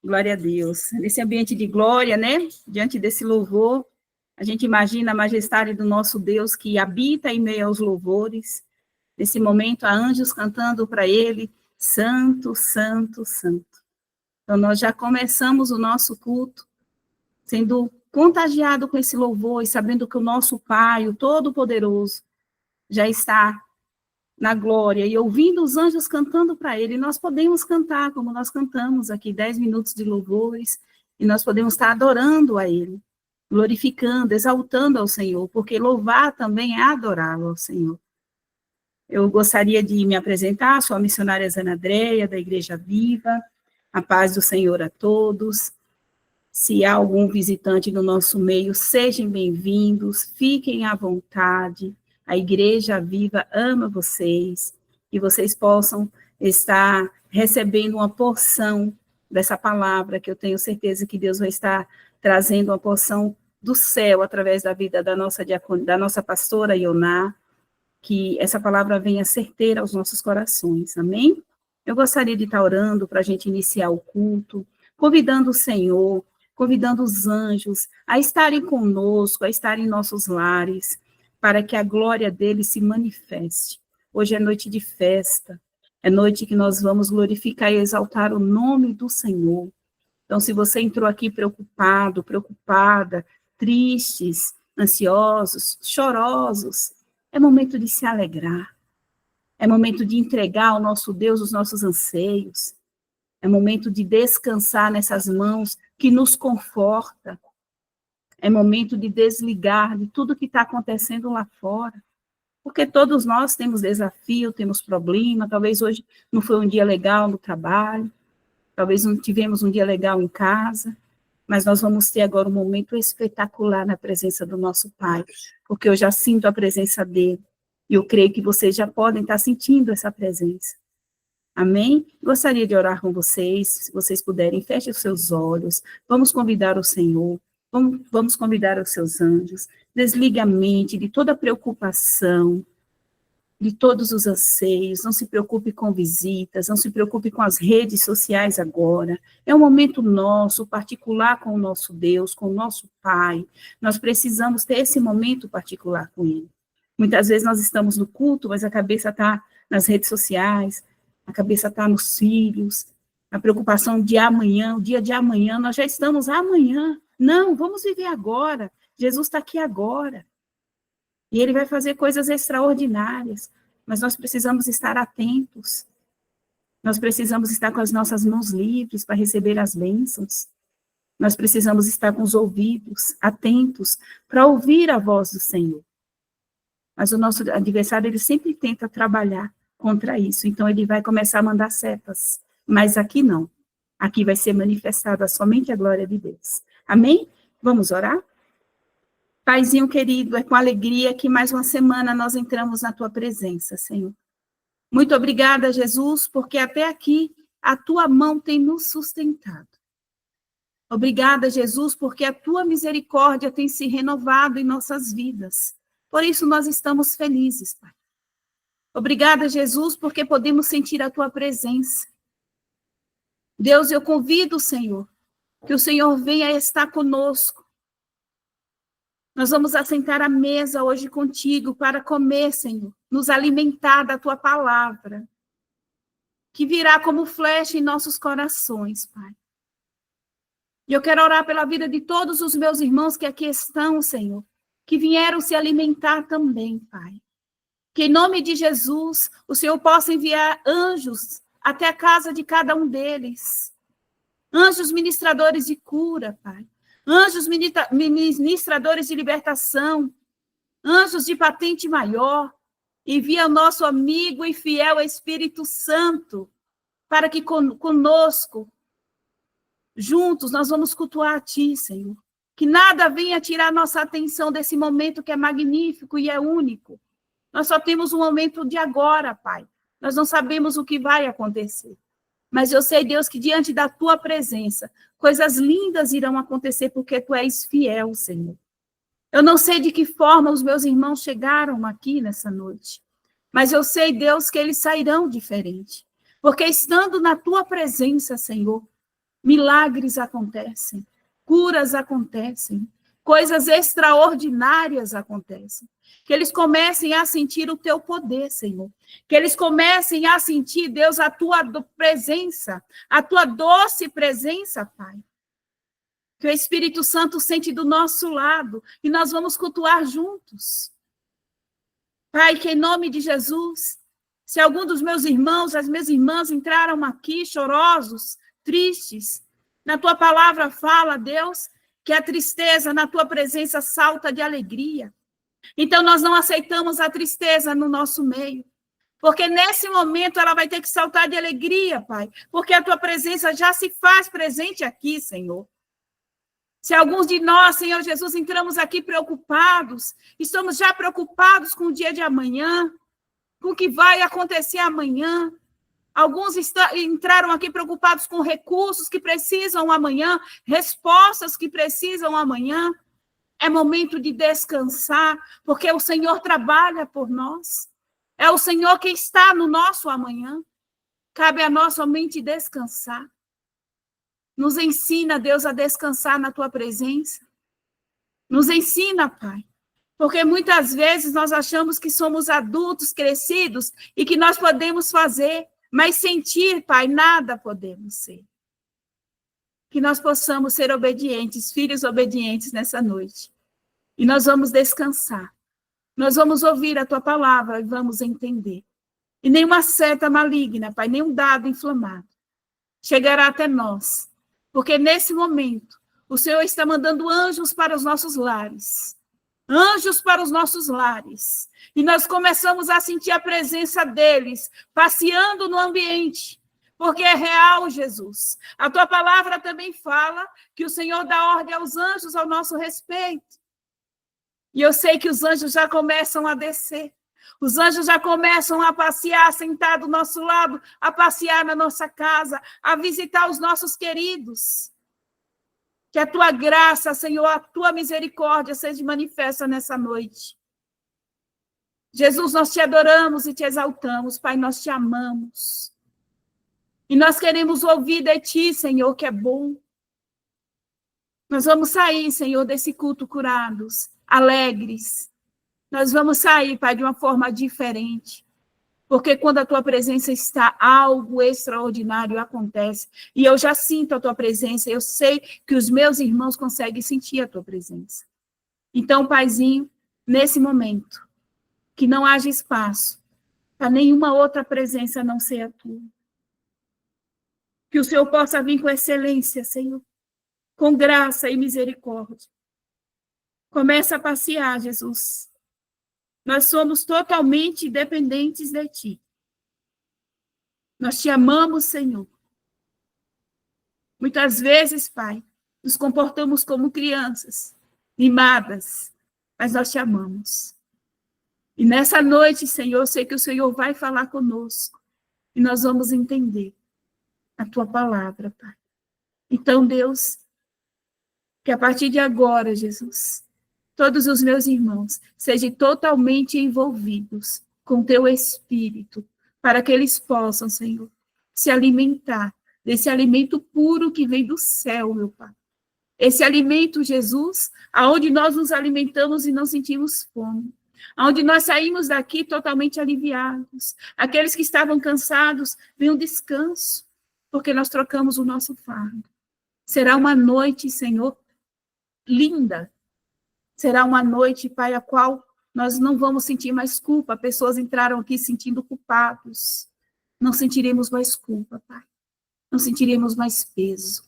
Glória a Deus. Nesse ambiente de glória, né? Diante desse louvor, a gente imagina a majestade do nosso Deus que habita em meio aos louvores. Nesse momento, há anjos cantando para ele, Santo, Santo, Santo. Então, nós já começamos o nosso culto sendo contagiado com esse louvor e sabendo que o nosso Pai, o Todo-Poderoso, já está na glória e ouvindo os anjos cantando para ele. Nós podemos cantar como nós cantamos aqui, 10 minutos de louvores, e nós podemos estar adorando a ele, glorificando, exaltando ao Senhor, porque louvar também é adorá-lo ao Senhor. Eu gostaria de me apresentar, sou a missionária Zana Andréia, da Igreja Viva. A paz do Senhor a todos. Se há algum visitante no nosso meio, sejam bem-vindos, fiquem à vontade. A Igreja Viva ama vocês, que vocês possam estar recebendo uma porção dessa palavra, que eu tenho certeza que Deus vai estar trazendo uma porção do céu através da vida da nossa pastora Ioná, que essa palavra venha certeira aos nossos corações, amém? Eu gostaria de estar orando para a gente iniciar o culto, convidando o Senhor, convidando os anjos a estarem conosco, a estarem em nossos lares, para que a glória dele se manifeste. Hoje é noite de festa, é noite que nós vamos glorificar e exaltar o nome do Senhor. Então, se você entrou aqui preocupado, preocupada, tristes, ansiosos, chorosos, é momento de se alegrar, é momento de entregar ao nosso Deus os nossos anseios, é momento de descansar nessas mãos que nos conforta, é momento de desligar de tudo que está acontecendo lá fora, porque todos nós temos desafio, temos problema, talvez hoje não foi um dia legal no trabalho, talvez não tivemos um dia legal em casa, mas nós vamos ter agora um momento espetacular na presença do nosso Pai, porque eu já sinto a presença dele, e eu creio que vocês já podem estar sentindo essa presença. Amém? Gostaria de orar com vocês, se vocês puderem, feche os seus olhos, vamos convidar o Senhor, vamos convidar os seus anjos, desligue a mente de toda preocupação, de todos os anseios, não se preocupe com visitas, não se preocupe com as redes sociais agora, é um momento nosso, particular com o nosso Deus, com o nosso Pai, nós precisamos ter esse momento particular com Ele. Muitas vezes nós estamos no culto, mas a cabeça está nas redes sociais, a cabeça está nos filhos, a preocupação de amanhã, o dia de amanhã, nós já estamos amanhã. Não, vamos viver agora. Jesus está aqui agora. E ele vai fazer coisas extraordinárias, mas nós precisamos estar atentos. Nós precisamos estar com as nossas mãos livres para receber as bênçãos. Nós precisamos estar com os ouvidos atentos para ouvir a voz do Senhor. Mas o nosso adversário, ele sempre tenta trabalhar contra isso. Então, ele vai começar a mandar setas. Mas aqui não. Aqui vai ser manifestada somente a glória de Deus. Amém? Vamos orar? Paizinho querido, é com alegria que mais uma semana nós entramos na tua presença, Senhor. Muito obrigada, Jesus, porque até aqui a tua mão tem nos sustentado. Obrigada, Jesus, porque a tua misericórdia tem se renovado em nossas vidas. Por isso nós estamos felizes, Pai. Obrigada, Jesus, porque podemos sentir a tua presença. Deus, eu convido, Senhor, que o Senhor venha estar conosco. Nós vamos assentar à mesa hoje contigo para comer, Senhor, nos alimentar da tua palavra, que virá como flecha em nossos corações, Pai. E eu quero orar pela vida de todos os meus irmãos que aqui estão, Senhor, que vieram se alimentar também, Pai. Que em nome de Jesus, o Senhor possa enviar anjos até a casa de cada um deles. Anjos ministradores de cura, Pai. Anjos ministradores de libertação. Anjos de patente maior. Envia o nosso amigo e fiel Espírito Santo para que conosco, juntos, nós vamos cultuar a Ti, Senhor. Que nada venha tirar nossa atenção desse momento que é magnífico e é único. Nós só temos um momento de agora, Pai. Nós não sabemos o que vai acontecer. Mas eu sei, Deus, que diante da tua presença, coisas lindas irão acontecer porque tu és fiel, Senhor. Eu não sei de que forma os meus irmãos chegaram aqui nessa noite, mas eu sei, Deus, que eles sairão diferente. Porque estando na tua presença, Senhor, milagres acontecem, curas acontecem, coisas extraordinárias acontecem. Que eles comecem a sentir o teu poder, Senhor. Que eles comecem a sentir, Deus, a tua presença, a tua doce presença, Pai. Que o Espírito Santo sente do nosso lado e nós vamos cultuar juntos. Pai, que em nome de Jesus, se algum dos meus irmãos, as minhas irmãs entraram aqui chorosos, tristes, na tua palavra fala, Deus, que a tristeza na tua presença salta de alegria. Então, nós não aceitamos a tristeza no nosso meio, porque nesse momento ela vai ter que saltar de alegria, Pai, porque a tua presença já se faz presente aqui, Senhor. Se alguns de nós, Senhor Jesus, entramos aqui preocupados, estamos já preocupados com o dia de amanhã, com o que vai acontecer amanhã. Alguns entraram aqui preocupados com recursos que precisam amanhã, respostas que precisam amanhã. É momento de descansar, porque o Senhor trabalha por nós. É o Senhor que está no nosso amanhã. Cabe a nós somente descansar. Nos ensina, Deus, a descansar na tua presença. Nos ensina, Pai. Porque muitas vezes nós achamos que somos adultos, crescidos, e que nós podemos fazer, mas sentir, Pai, nada podemos ser. Que nós possamos ser obedientes, filhos obedientes nessa noite. E nós vamos descansar. Nós vamos ouvir a tua palavra e vamos entender. E nenhuma seta maligna, Pai, nenhum dado inflamado chegará até nós. Porque nesse momento, o Senhor está mandando anjos para os nossos lares. Anjos para os nossos lares. E nós começamos a sentir a presença deles, passeando no ambiente. Porque é real, Jesus. A tua palavra também fala que o Senhor dá ordem aos anjos ao nosso respeito. E eu sei que os anjos já começam a descer. Os anjos já começam a passear, sentar do nosso lado, a passear na nossa casa, a visitar os nossos queridos. Que a tua graça, Senhor, a tua misericórdia seja manifesta nessa noite. Jesus, nós te adoramos e te exaltamos, Pai, nós te amamos. E nós queremos ouvir de ti, Senhor, que é bom. Nós vamos sair, Senhor, desse culto curados, alegres. Nós vamos sair, Pai, de uma forma diferente. Porque quando a tua presença está, algo extraordinário acontece. E eu já sinto a tua presença, eu sei que os meus irmãos conseguem sentir a tua presença. Então, Paizinho, nesse momento, que não haja espaço para nenhuma outra presença a não ser a tua. Que o Senhor possa vir com excelência, Senhor, com graça e misericórdia. Começa a passear, Jesus. Nós somos totalmente dependentes de ti. Nós te amamos, Senhor. Muitas vezes, Pai, nos comportamos como crianças, mimadas, mas nós te amamos. E nessa noite, Senhor, eu sei que o Senhor vai falar conosco e nós vamos entender a tua palavra, Pai. Então, Deus, que a partir de agora, Jesus, todos os meus irmãos sejam totalmente envolvidos com teu Espírito, para que eles possam, Senhor, se alimentar desse alimento puro que vem do céu, meu Pai. Esse alimento, Jesus, aonde nós nos alimentamos e não sentimos fome. Aonde nós saímos daqui totalmente aliviados. Aqueles que estavam cansados, venham descanso, porque nós trocamos o nosso fardo. Será uma noite, Senhor, linda. Será uma noite, Pai, a qual nós não vamos sentir mais culpa. Pessoas entraram aqui sentindo culpados. Não sentiremos mais culpa, Pai. Não sentiremos mais peso.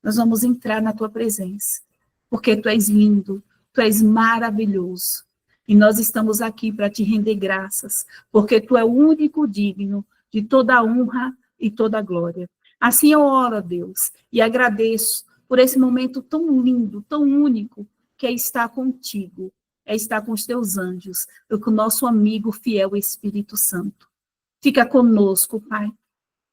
Nós vamos entrar na tua presença, porque tu és lindo, tu és maravilhoso. E nós estamos aqui para te render graças, porque tu é o único digno de toda a honra e toda a glória. Assim eu oro a Deus e agradeço por esse momento tão lindo, tão único, que é estar contigo, é estar com os teus anjos, com o nosso amigo fiel Espírito Santo. Fica conosco, Pai.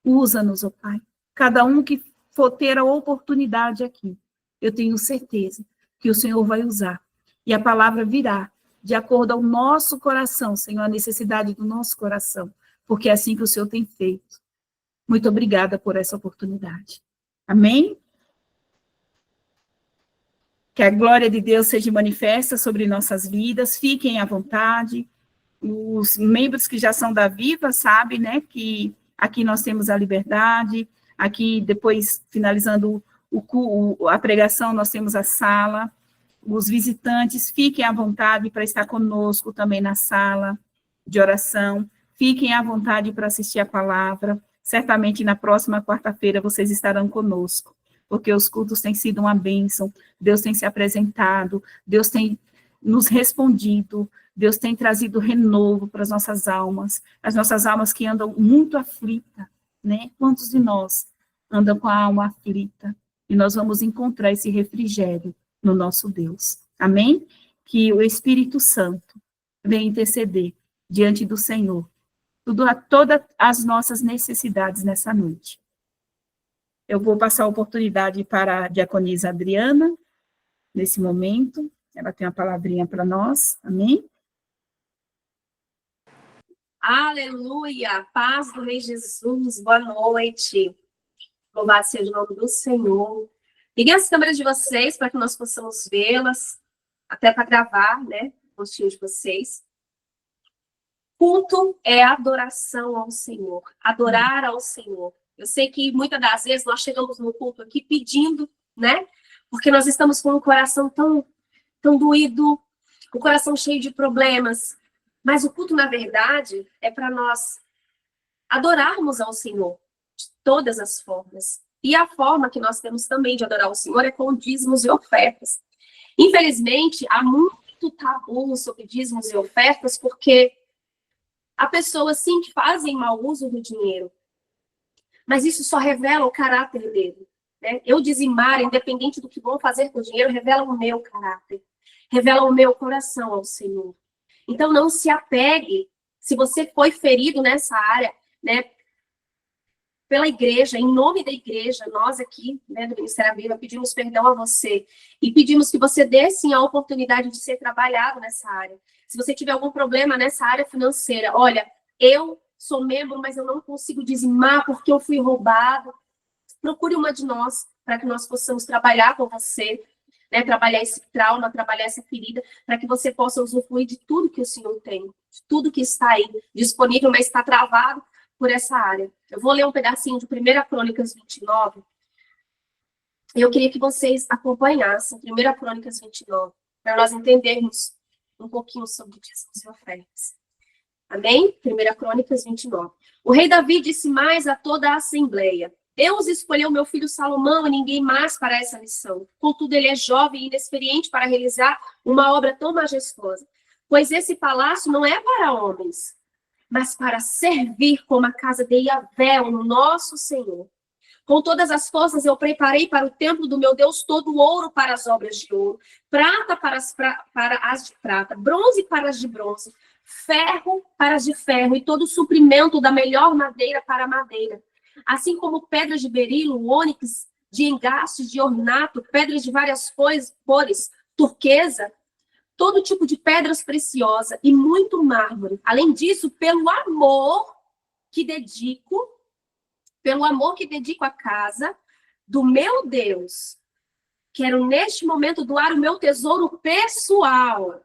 Usa-nos, ó Pai. Cada um que for ter a oportunidade aqui, eu tenho certeza que o Senhor vai usar. E a palavra virá de acordo ao nosso coração, Senhor, a necessidade do nosso coração, porque é assim que o Senhor tem feito. Muito obrigada por essa oportunidade. Amém? Que a glória de Deus seja manifesta sobre nossas vidas, fiquem à vontade. Os membros que já são da Viva sabem, né, que aqui nós temos a liberdade, aqui depois, finalizando a pregação, nós temos a sala. Os visitantes, fiquem à vontade para estar conosco também na sala de oração, fiquem à vontade para assistir a palavra. Certamente na próxima quarta-feira vocês estarão conosco, porque os cultos têm sido uma bênção, Deus tem se apresentado, Deus tem nos respondido, Deus tem trazido renovo para as nossas almas que andam muito aflitas, né? Quantos de nós andam com a alma aflita? E nós vamos encontrar esse refrigério no nosso Deus. Amém? Que o Espírito Santo venha interceder diante do Senhor, todas as nossas necessidades nessa noite. Eu vou passar a oportunidade para a diaconisa Adriana, nesse momento. Ela tem uma palavrinha para nós. Amém? Aleluia! Paz do Rei Jesus, boa noite. Louvado seja o nome do Senhor. Liguem as câmeras de vocês para que nós possamos vê-las, até para gravar, né, o rostinho de vocês. Culto é adoração ao Senhor, adorar ao Senhor. Eu sei que muitas das vezes nós chegamos no culto aqui pedindo, né, porque nós estamos com um coração tão doído, um coração cheio de problemas. Mas o culto, na verdade, é para nós adorarmos ao Senhor de todas as formas. E a forma que nós temos também de adorar o Senhor é com dízimos e ofertas. Infelizmente, há muito tabu sobre dízimos e ofertas, porque há pessoas, sim, que fazem mau uso do dinheiro. Mas isso só revela o caráter dele, né? Eu dizimar, independente do que vão fazer com o dinheiro, revela o meu caráter, revela o meu coração ao Senhor. Então, não se apegue, se você foi ferido nessa área, né, pela igreja, em nome da igreja, nós aqui, né, do Ministério Viva, pedimos perdão a você e pedimos que você dê, sim, a oportunidade de ser trabalhado nessa área. Se você tiver algum problema nessa área financeira, olha, eu sou membro, mas eu não consigo dizimar porque eu fui roubado, procure uma de nós para que nós possamos trabalhar com você, né, trabalhar esse trauma, trabalhar essa ferida, para que você possa usufruir de tudo que o Senhor tem, de tudo que está aí disponível, mas está travado por essa área. Eu vou ler um pedacinho de 1 Crônicas 29, e eu queria que vocês acompanhassem 1 Crônicas 29, para nós entendermos um pouquinho sobre dízimos e ofertas. Amém? 1 Crônicas 29. O rei Davi disse mais a toda a assembleia: Deus escolheu meu filho Salomão e ninguém mais para essa missão. Contudo, ele é jovem e inexperiente para realizar uma obra tão majestosa. Pois esse palácio não é para homens, mas para servir como a casa de Yahvé, o nosso Senhor. Com todas as forças eu preparei para o templo do meu Deus todo o ouro para as obras de ouro, prata para as de prata, bronze para as de bronze, ferro para as de ferro e todo o suprimento da melhor madeira para a madeira. Assim como pedras de berilo, ônix, de engaste, de ornato, pedras de várias cores, turquesa, todo tipo de pedras preciosas e muito mármore. Além disso, pelo amor que dedico à casa do meu Deus, quero neste momento doar o meu tesouro pessoal,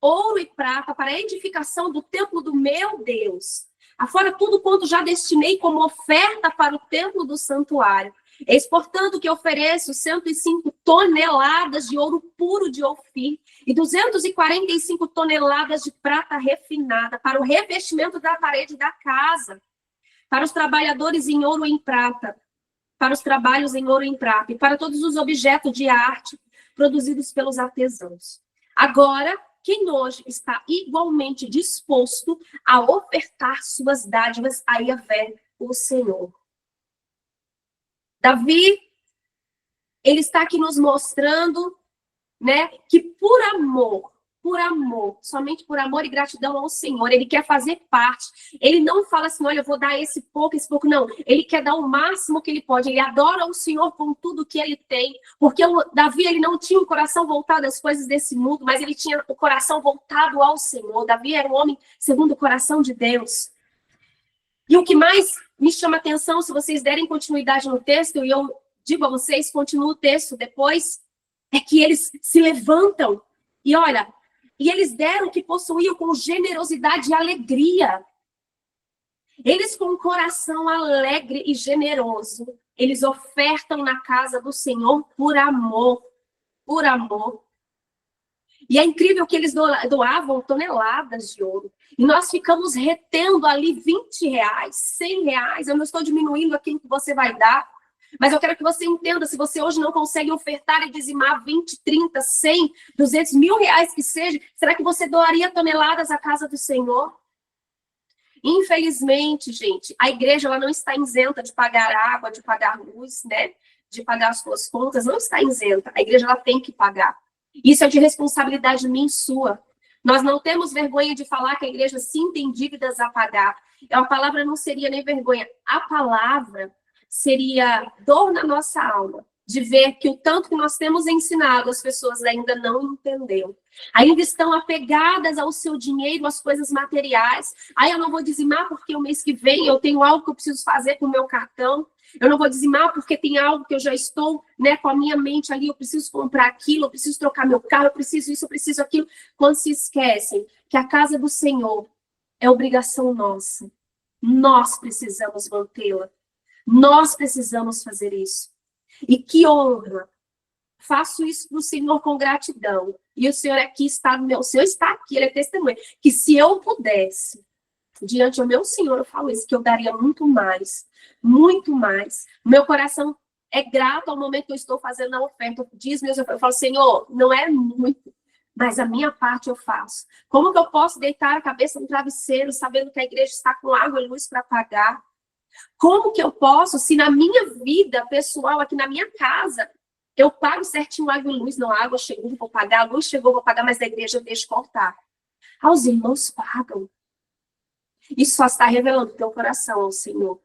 ouro e prata, para a edificação do templo do meu Deus. Afora tudo quanto já destinei como oferta para o templo do santuário. Eis, portanto, que ofereço 105 toneladas de ouro puro de Ofir e 245 toneladas de prata refinada para o revestimento da parede da casa, para os trabalhadores em ouro e em prata, para os trabalhos em ouro e em prata, e para todos os objetos de arte produzidos pelos artesãos. Agora, quem hoje está igualmente disposto a ofertar suas dádivas a Yahvé, o Senhor? Davi, ele está aqui nos mostrando, né, que por amor, somente por amor e gratidão ao Senhor, ele quer fazer parte. Ele não fala assim, olha, eu vou dar esse pouco, não. Ele quer dar o máximo que ele pode. Ele adora o Senhor com tudo que ele tem, porque Davi, ele não tinha o coração voltado às coisas desse mundo, mas ele tinha o coração voltado ao Senhor. Davi era um homem segundo o coração de Deus. E o que mais me chama a atenção, se vocês derem continuidade no texto, e eu digo a vocês, continua o texto depois, é que eles se levantam e olha, e eles deram o que possuíam com generosidade e alegria. Eles com um coração alegre e generoso, eles ofertam na casa do Senhor por amor, por amor. E é incrível que eles doavam toneladas de ouro. E nós ficamos retendo ali 20 reais, 100 reais. Eu não estou diminuindo aquilo que você vai dar. Mas eu quero que você entenda, se você hoje não consegue ofertar e dizimar 20, 30, 100, 200 mil reais que seja, será que você doaria toneladas à casa do Senhor? Infelizmente, gente, a igreja ela não está isenta de pagar água, de pagar luz, né? De pagar as suas contas, não está isenta. A igreja ela tem que pagar. Isso é de responsabilidade minha e sua. Nós não temos vergonha de falar que a igreja sim tem dívidas a pagar. A palavra não seria nem vergonha. A palavra seria dor na nossa alma, de ver que o tanto que nós temos ensinado, as pessoas ainda não entenderam. Ainda estão apegadas ao seu dinheiro, às coisas materiais. Aí eu não vou dizimar porque o mês que vem eu tenho algo que eu preciso fazer com o meu cartão. Eu não vou dizimar porque tem algo que eu já estou, né, com a minha mente ali, eu preciso comprar aquilo, eu preciso trocar meu carro, eu preciso isso, eu preciso aquilo. Quando se esquecem que a casa do Senhor é obrigação nossa. Nós precisamos mantê-la. Nós precisamos fazer isso. E que honra! Faço isso para o Senhor com gratidão. E o Senhor aqui está no meu... O Senhor está aqui, Ele é testemunha. Que se eu pudesse, diante do meu Senhor, eu falo isso, que eu daria muito mais. Muito mais. Meu coração é grato ao momento que eu estou fazendo a oferta. Eu falo, Senhor, não é muito, mas a minha parte eu faço. Como que eu posso deitar a cabeça no travesseiro, sabendo que a igreja está com água e luz para pagar? Como que eu posso, se na minha vida pessoal, aqui na minha casa, eu pago certinho água e luz, não, a água chegou, vou pagar, a luz chegou, vou pagar, mas da igreja eu deixo cortar. Os irmãos pagam. Isso só está revelando o teu coração ao Senhor.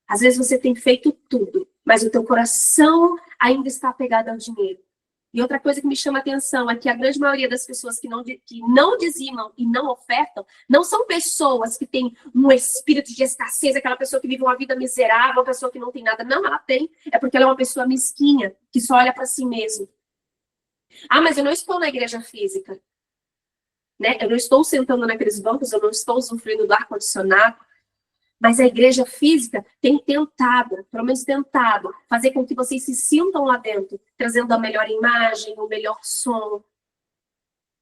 Às vezes você tem feito tudo, mas o teu coração ainda está apegado ao dinheiro. E outra coisa que me chama a atenção é que a grande maioria das pessoas que não dizimam e não ofertam, não são pessoas que têm um espírito de escassez, aquela pessoa que vive uma vida miserável, uma pessoa que não tem nada. Não, ela tem. É porque ela é uma pessoa mesquinha, que só olha para si mesmo. Mas eu não estou na igreja física. Né? Eu não estou sentando naqueles bancos, eu não estou usufruindo do ar-condicionado. Mas a igreja física tem tentado, pelo menos tentado, fazer com que vocês se sintam lá dentro, trazendo a melhor imagem, o melhor som.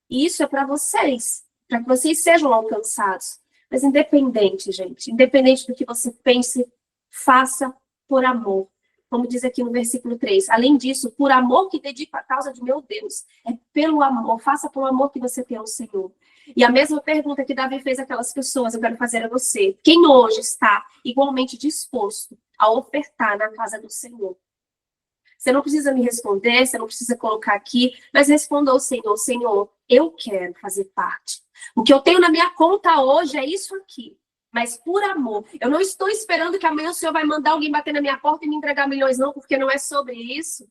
E isso é para vocês, para que vocês sejam alcançados. Mas independente, gente, independente do que você pense, faça por amor. Como diz aqui no versículo 3. Além disso, por amor que dedico à causa de meu Deus. É pelo amor, faça pelo amor que você tem ao Senhor. E a mesma pergunta que Davi fez àquelas pessoas, eu quero fazer a você. Quem hoje está igualmente disposto a ofertar na casa do Senhor? Você não precisa me responder, você não precisa colocar aqui, mas responda ao Senhor. Senhor, eu quero fazer parte. O que eu tenho na minha conta hoje é isso aqui. Mas por amor. Eu não estou esperando que amanhã o Senhor vai mandar alguém bater na minha porta e me entregar milhões, não, porque não é sobre isso.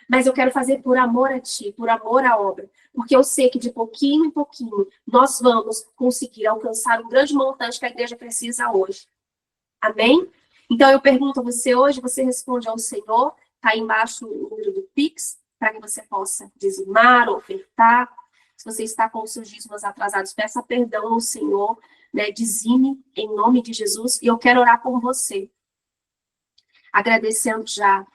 Mas eu quero fazer por amor a ti, por amor à obra. Porque eu sei que de pouquinho em pouquinho nós vamos conseguir alcançar um grande montante que a igreja precisa hoje. Amém? Então eu pergunto a você hoje, você responde ao Senhor. Está aí embaixo o número do Pix, para que você possa dizimar, ofertar. Se você está com os seus dízimos atrasados, peça perdão ao Senhor, né? Dizime em nome de Jesus. E eu quero orar por você. Agradecendo já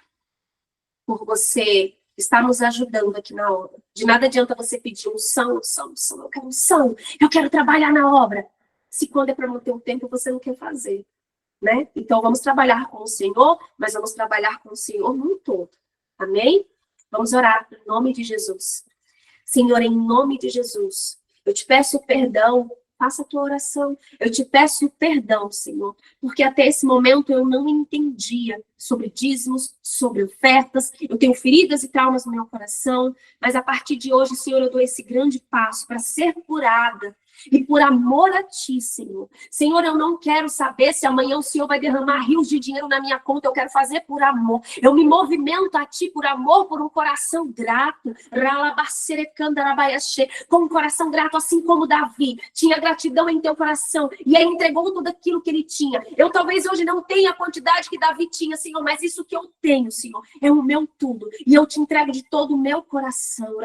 por você estar nos ajudando aqui na obra. De nada adianta você pedir unção, eu quero unção, eu quero trabalhar na obra. Se quando é para manter o tempo, você não quer fazer. Né? Então, vamos trabalhar com o Senhor, mas vamos trabalhar com o Senhor no todo. Amém? Vamos orar em nome de Jesus. Senhor, em nome de Jesus, eu te peço perdão, faça a tua oração. Eu te peço perdão, Senhor, porque até esse momento eu não entendia sobre dízimos, sobre ofertas. Eu tenho feridas e traumas no meu coração, mas a partir de hoje, Senhor, eu dou esse grande passo para ser curada E por amor a ti, Senhor. Senhor, eu não quero saber se amanhã o Senhor vai derramar rios de dinheiro na minha conta. Eu quero fazer por amor. Eu me movimento a ti por amor, por um coração grato. Com um coração grato, assim como Davi tinha gratidão em teu coração. E aí entregou tudo aquilo que ele tinha. Eu talvez hoje não tenha a quantidade que Davi tinha, Senhor. Mas isso que eu tenho, Senhor, é o meu tudo. E eu te entrego de todo o meu coração.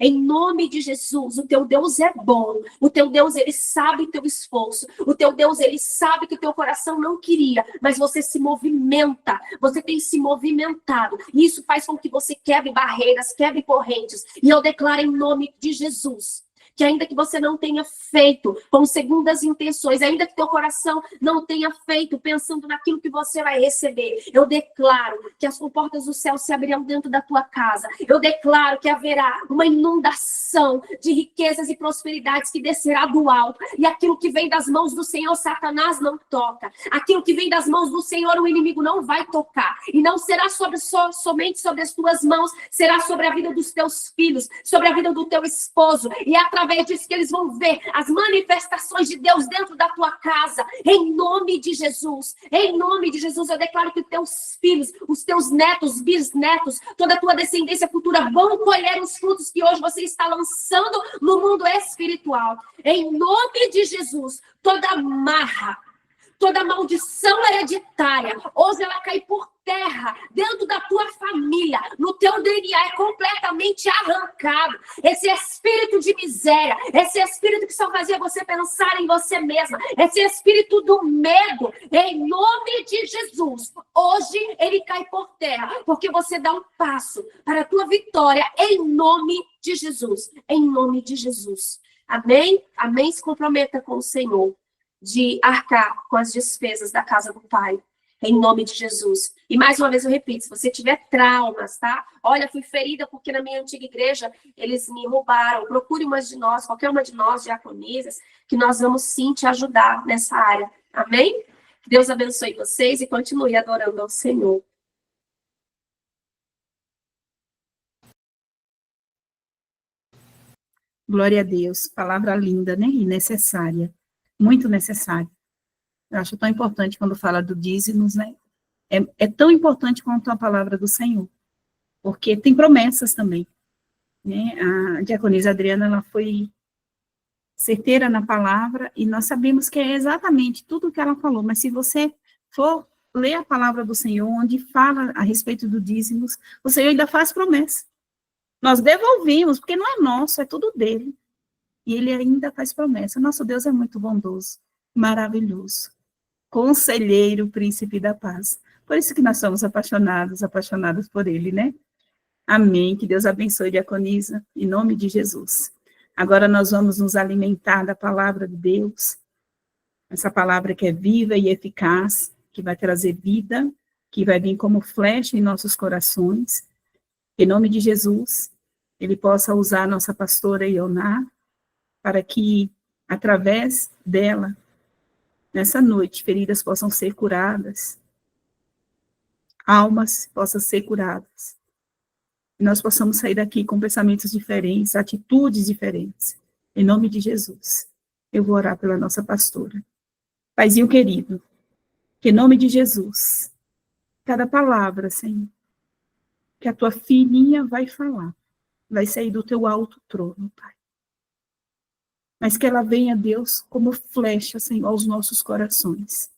Em nome de Jesus, o teu Deus é bom. O teu Deus, ele sabe o teu esforço. O teu Deus, ele sabe que o teu coração não queria, mas você se movimenta. Você tem se movimentado. E isso faz com que você quebre barreiras, quebre correntes. E eu declaro em nome de Jesus que ainda que você não tenha feito com segundas intenções, ainda que teu coração não tenha feito pensando naquilo que você vai receber, eu declaro que as portas do céu se abrirão dentro da tua casa. Eu declaro que haverá uma inundação de riquezas e prosperidades que descerá do alto. E aquilo que vem das mãos do Senhor, Satanás não toca. Aquilo que vem das mãos do Senhor, o inimigo não vai tocar. E não será somente sobre as tuas mãos, será sobre a vida dos teus filhos, sobre a vida do teu esposo. E através disso que eles vão ver as manifestações de Deus dentro da tua casa, em nome de Jesus. Em nome de Jesus, eu declaro que os teus filhos, os teus netos, bisnetos, toda a tua descendência futura vão colher os frutos que hoje você está lançando no mundo espiritual. Em nome de Jesus, toda amarra, toda maldição hereditária, hoje ela cai por terra, dentro da tua família, no teu DNA, é completamente arrancado. Esse espírito de miséria, esse espírito que só fazia você pensar em você mesma, esse espírito do medo, em nome de Jesus, hoje ele cai por terra, porque você dá um passo para a tua vitória, em nome de Jesus, em nome de Jesus. Amém? Amém? Se comprometa com o Senhor de arcar com as despesas da casa do Pai, em nome de Jesus. E mais uma vez eu repito, se você tiver traumas, tá? Olha, fui ferida porque na minha antiga igreja eles me roubaram. Procure uma de nós, qualquer uma de nós, diaconisas, que nós vamos sim te ajudar nessa área. Amém? Que Deus abençoe vocês e continue adorando ao Senhor. Glória a Deus. Palavra linda, né? E necessária. Muito necessária. Eu acho tão importante quando fala do dízimos, né? É tão importante quanto a palavra do Senhor, porque tem promessas também, né? A diaconisa Adriana, ela foi certeira na palavra, e nós sabemos que é exatamente tudo o que ela falou, mas se você for ler a palavra do Senhor, onde fala a respeito do dízimos, o Senhor ainda faz promessa. Nós devolvimos, porque não é nosso, é tudo dele, e ele ainda faz promessa. Nosso Deus é muito bondoso, maravilhoso. Conselheiro, príncipe da paz. Por isso que nós somos apaixonados por ele, né? Amém. Que Deus abençoe a diaconisa, em nome de Jesus. Agora nós vamos nos alimentar da palavra de Deus, essa palavra que é viva e eficaz, que vai trazer vida, que vai vir como flecha em nossos corações. Em nome de Jesus, ele possa usar a nossa pastora Ioná, para que, através dela, nessa noite, feridas possam ser curadas, almas possam ser curadas, e nós possamos sair daqui com pensamentos diferentes, atitudes diferentes, em nome de Jesus. Eu vou orar pela nossa pastora. Paizinho querido, que em nome de Jesus, cada palavra, Senhor, que a tua filhinha vai falar, vai sair do teu alto trono, Pai. Mas que ela venha, Deus, como flecha, Senhor, aos nossos corações.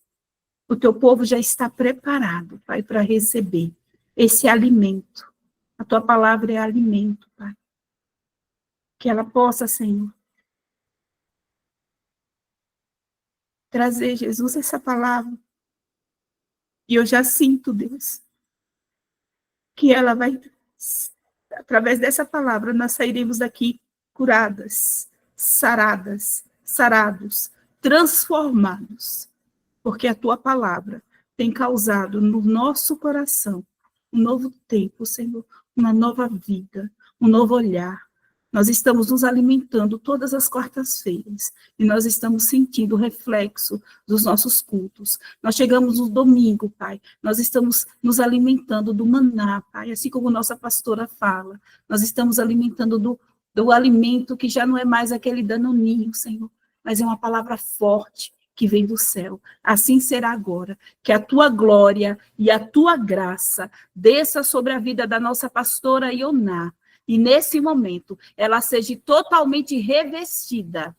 O teu povo já está preparado, Pai, para receber esse alimento. A tua palavra é alimento, Pai. Que ela possa, Senhor, trazer, Jesus, essa palavra. E eu já sinto, Deus, que ela vai, através dessa palavra, nós sairemos daqui curadas, saradas, sarados, transformados, porque a tua palavra tem causado no nosso coração um novo tempo, Senhor, uma nova vida, um novo olhar. Nós estamos nos alimentando todas as quartas-feiras e nós estamos sentindo o reflexo dos nossos cultos. Nós chegamos no domingo, Pai, nós estamos nos alimentando do maná, Pai, assim como nossa pastora fala. Nós estamos alimentando do alimento que já não é mais aquele danoninho, Senhor, mas é uma palavra forte que vem do céu. Assim será agora, que a tua glória e a tua graça desça sobre a vida da nossa pastora Ioná, e nesse momento ela seja totalmente revestida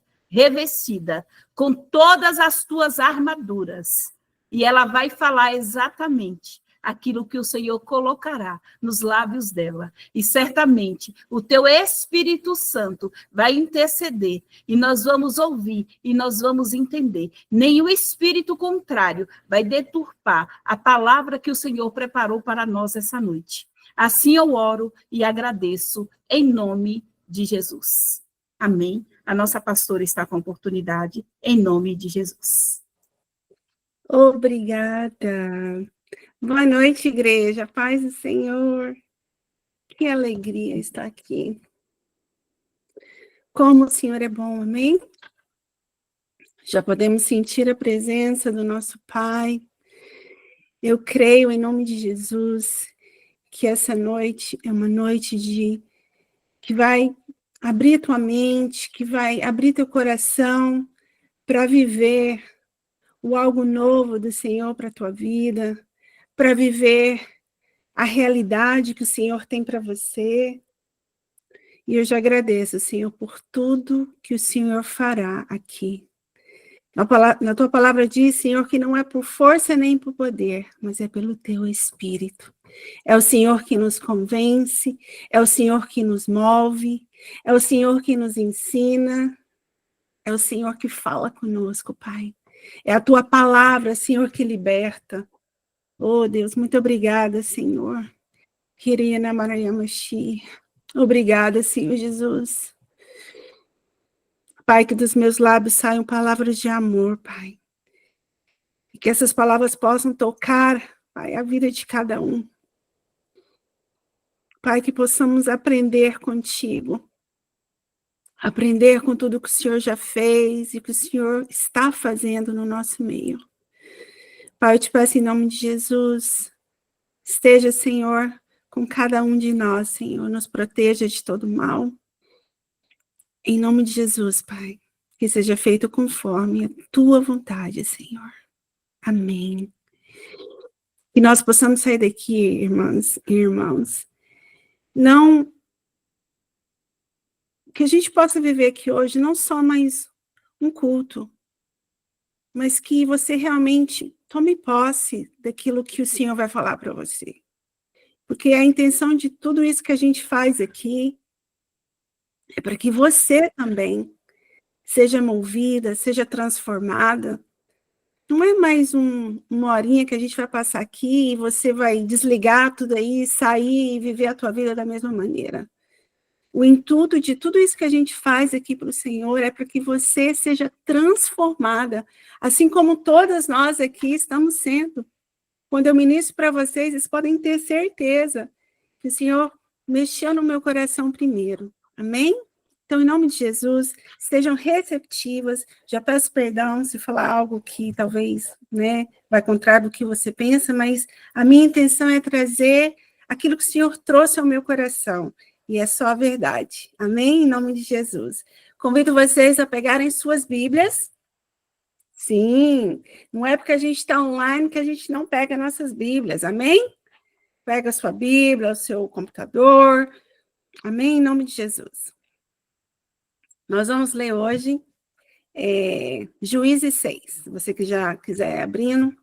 com todas as tuas armaduras, e ela vai falar exatamente aquilo que o Senhor colocará nos lábios dela. E certamente o teu Espírito Santo vai interceder, e nós vamos ouvir, e nós vamos entender. Nenhum espírito contrário vai deturpar a palavra que o Senhor preparou para nós essa noite. Assim eu oro e agradeço em nome de Jesus. Amém. A nossa pastora está com oportunidade, em nome de Jesus. Obrigada. Boa noite, igreja. Paz do Senhor. Que alegria estar aqui. Como o Senhor é bom, amém? Já podemos sentir a presença do nosso Pai. Eu creio, em nome de Jesus, que essa noite é uma noite que vai abrir tua mente, que vai abrir teu coração para viver o algo novo do Senhor para a tua vida, para viver a realidade que o Senhor tem para você. E eu já agradeço, Senhor, por tudo que o Senhor fará aqui. Na tua palavra diz, Senhor, que não é por força nem por poder, mas é pelo teu Espírito. É o Senhor que nos convence, é o Senhor que nos move, é o Senhor que nos ensina, é o Senhor que fala conosco, Pai. É a tua palavra, Senhor, que liberta. Oh, Deus, muito obrigada, Senhor. Querida Maria Machi. Obrigada, Senhor Jesus. Pai, que dos meus lábios saiam palavras de amor, Pai. E que essas palavras possam tocar, Pai, a vida de cada um. Pai, que possamos aprender contigo. Aprender com tudo que o Senhor já fez e que o Senhor está fazendo no nosso meio. Pai, eu te peço em nome de Jesus, esteja, Senhor, com cada um de nós, Senhor, nos proteja de todo mal. Em nome de Jesus, Pai, que seja feito conforme a tua vontade, Senhor. Amém. Que nós possamos sair daqui, irmãs e irmãos. Não, que a gente possa viver aqui hoje não só mais um culto, mas que você realmente tome posse daquilo que o Senhor vai falar para você. Porque a intenção de tudo isso que a gente faz aqui é para que você também seja movida, seja transformada. Não é mais uma horinha que a gente vai passar aqui e você vai desligar tudo aí, sair e viver a tua vida da mesma maneira. O intuito de tudo isso que a gente faz aqui para o Senhor é para que você seja transformada, assim como todas nós aqui estamos sendo. Quando eu ministro para vocês podem ter certeza que o Senhor mexeu no meu coração primeiro. Amém? Então, em nome de Jesus, estejam receptivas. Já peço perdão se falar algo que talvez, vai contrário do que você pensa, mas a minha intenção é trazer aquilo que o Senhor trouxe ao meu coração. E é só a verdade. Amém? Em nome de Jesus. Convido vocês a pegarem suas Bíblias. Sim, não é porque a gente está online que a gente não pega nossas Bíblias. Amém? Pega a sua Bíblia, o seu computador. Amém? Em nome de Jesus. Nós vamos ler hoje Juízes 6, se você que já quiser abrindo.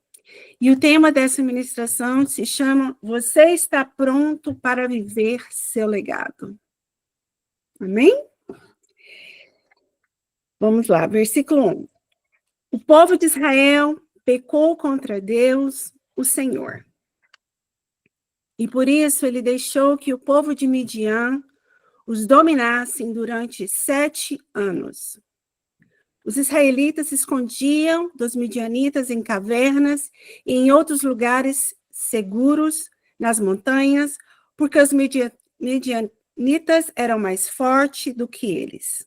E o tema dessa ministração se chama Você está pronto para viver seu legado. Amém? Vamos lá, versículo 1. O povo de Israel pecou contra Deus, o Senhor. E por isso ele deixou que o povo de Midian os dominassem durante 7 anos. Os israelitas se escondiam dos midianitas em cavernas e em outros lugares seguros, nas montanhas, porque os midianitas eram mais fortes do que eles.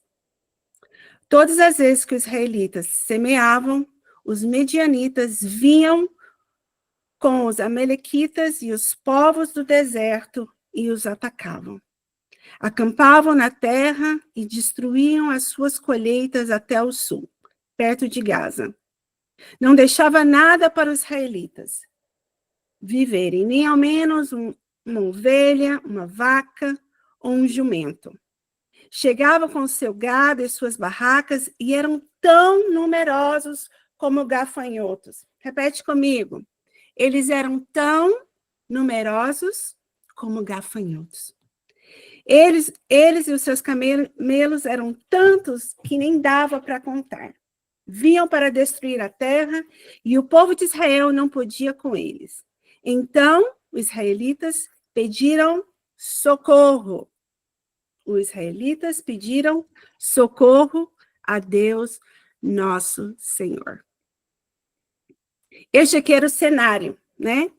Todas as vezes que os israelitas semeavam, os midianitas vinham com os amalequitas e os povos do deserto e os atacavam. Acampavam na terra e destruíam as suas colheitas até o sul, perto de Gaza. Não deixava nada para os israelitas viverem, nem ao menos uma ovelha, uma vaca ou um jumento. Chegavam com seu gado e suas barracas e eram tão numerosos como gafanhotos. Repete comigo. Eles eram tão numerosos como gafanhotos. Eles e os seus camelos eram tantos que nem dava para contar. Vinham para destruir a terra e o povo de Israel não podia com eles. Então, os israelitas pediram socorro. Os israelitas pediram socorro a Deus, nosso Senhor. Este aqui era o cenário, né?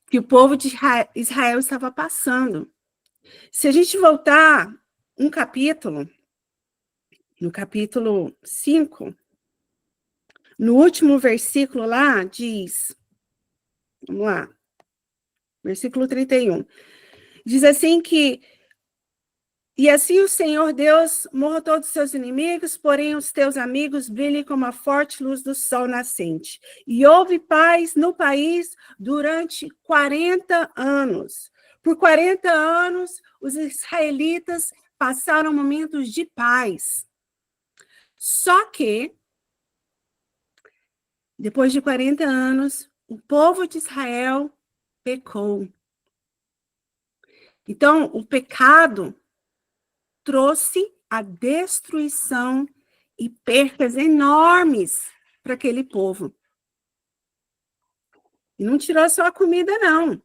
Que o povo de Israel estava passando. Se a gente voltar um capítulo, no capítulo 5, no último versículo lá, diz, vamos lá, versículo 31, diz assim que, e assim o Senhor Deus morra todos os seus inimigos, porém os teus amigos brilhem como a forte luz do sol nascente. E houve paz no país durante 40 anos. Por 40 anos, os israelitas passaram momentos de paz. Só que, depois de 40 anos, o povo de Israel pecou. Então, o pecado trouxe a destruição e percas enormes para aquele povo. E não tirou só a comida, não.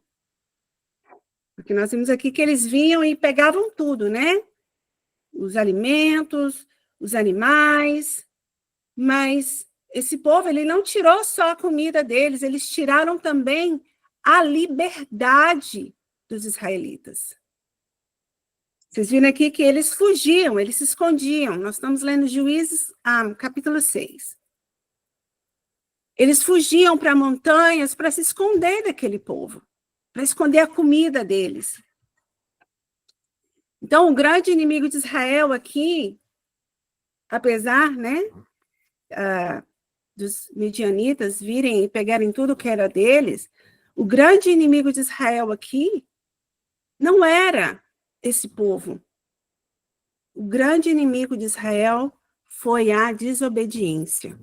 Porque nós vimos aqui que eles vinham e pegavam tudo, né? Os alimentos, os animais. Mas esse povo, ele não tirou só a comida deles, eles tiraram também a liberdade dos israelitas. Vocês viram aqui que eles fugiam, eles se escondiam. Nós estamos lendo Juízes, capítulo 6. Eles fugiam para montanhas para se esconder daquele povo, para esconder a comida deles. Então, o grande inimigo de Israel aqui, apesar, né, dos midianitas virem e pegarem tudo que era deles, o grande inimigo de Israel aqui não era esse povo. O grande inimigo de Israel foi a desobediência.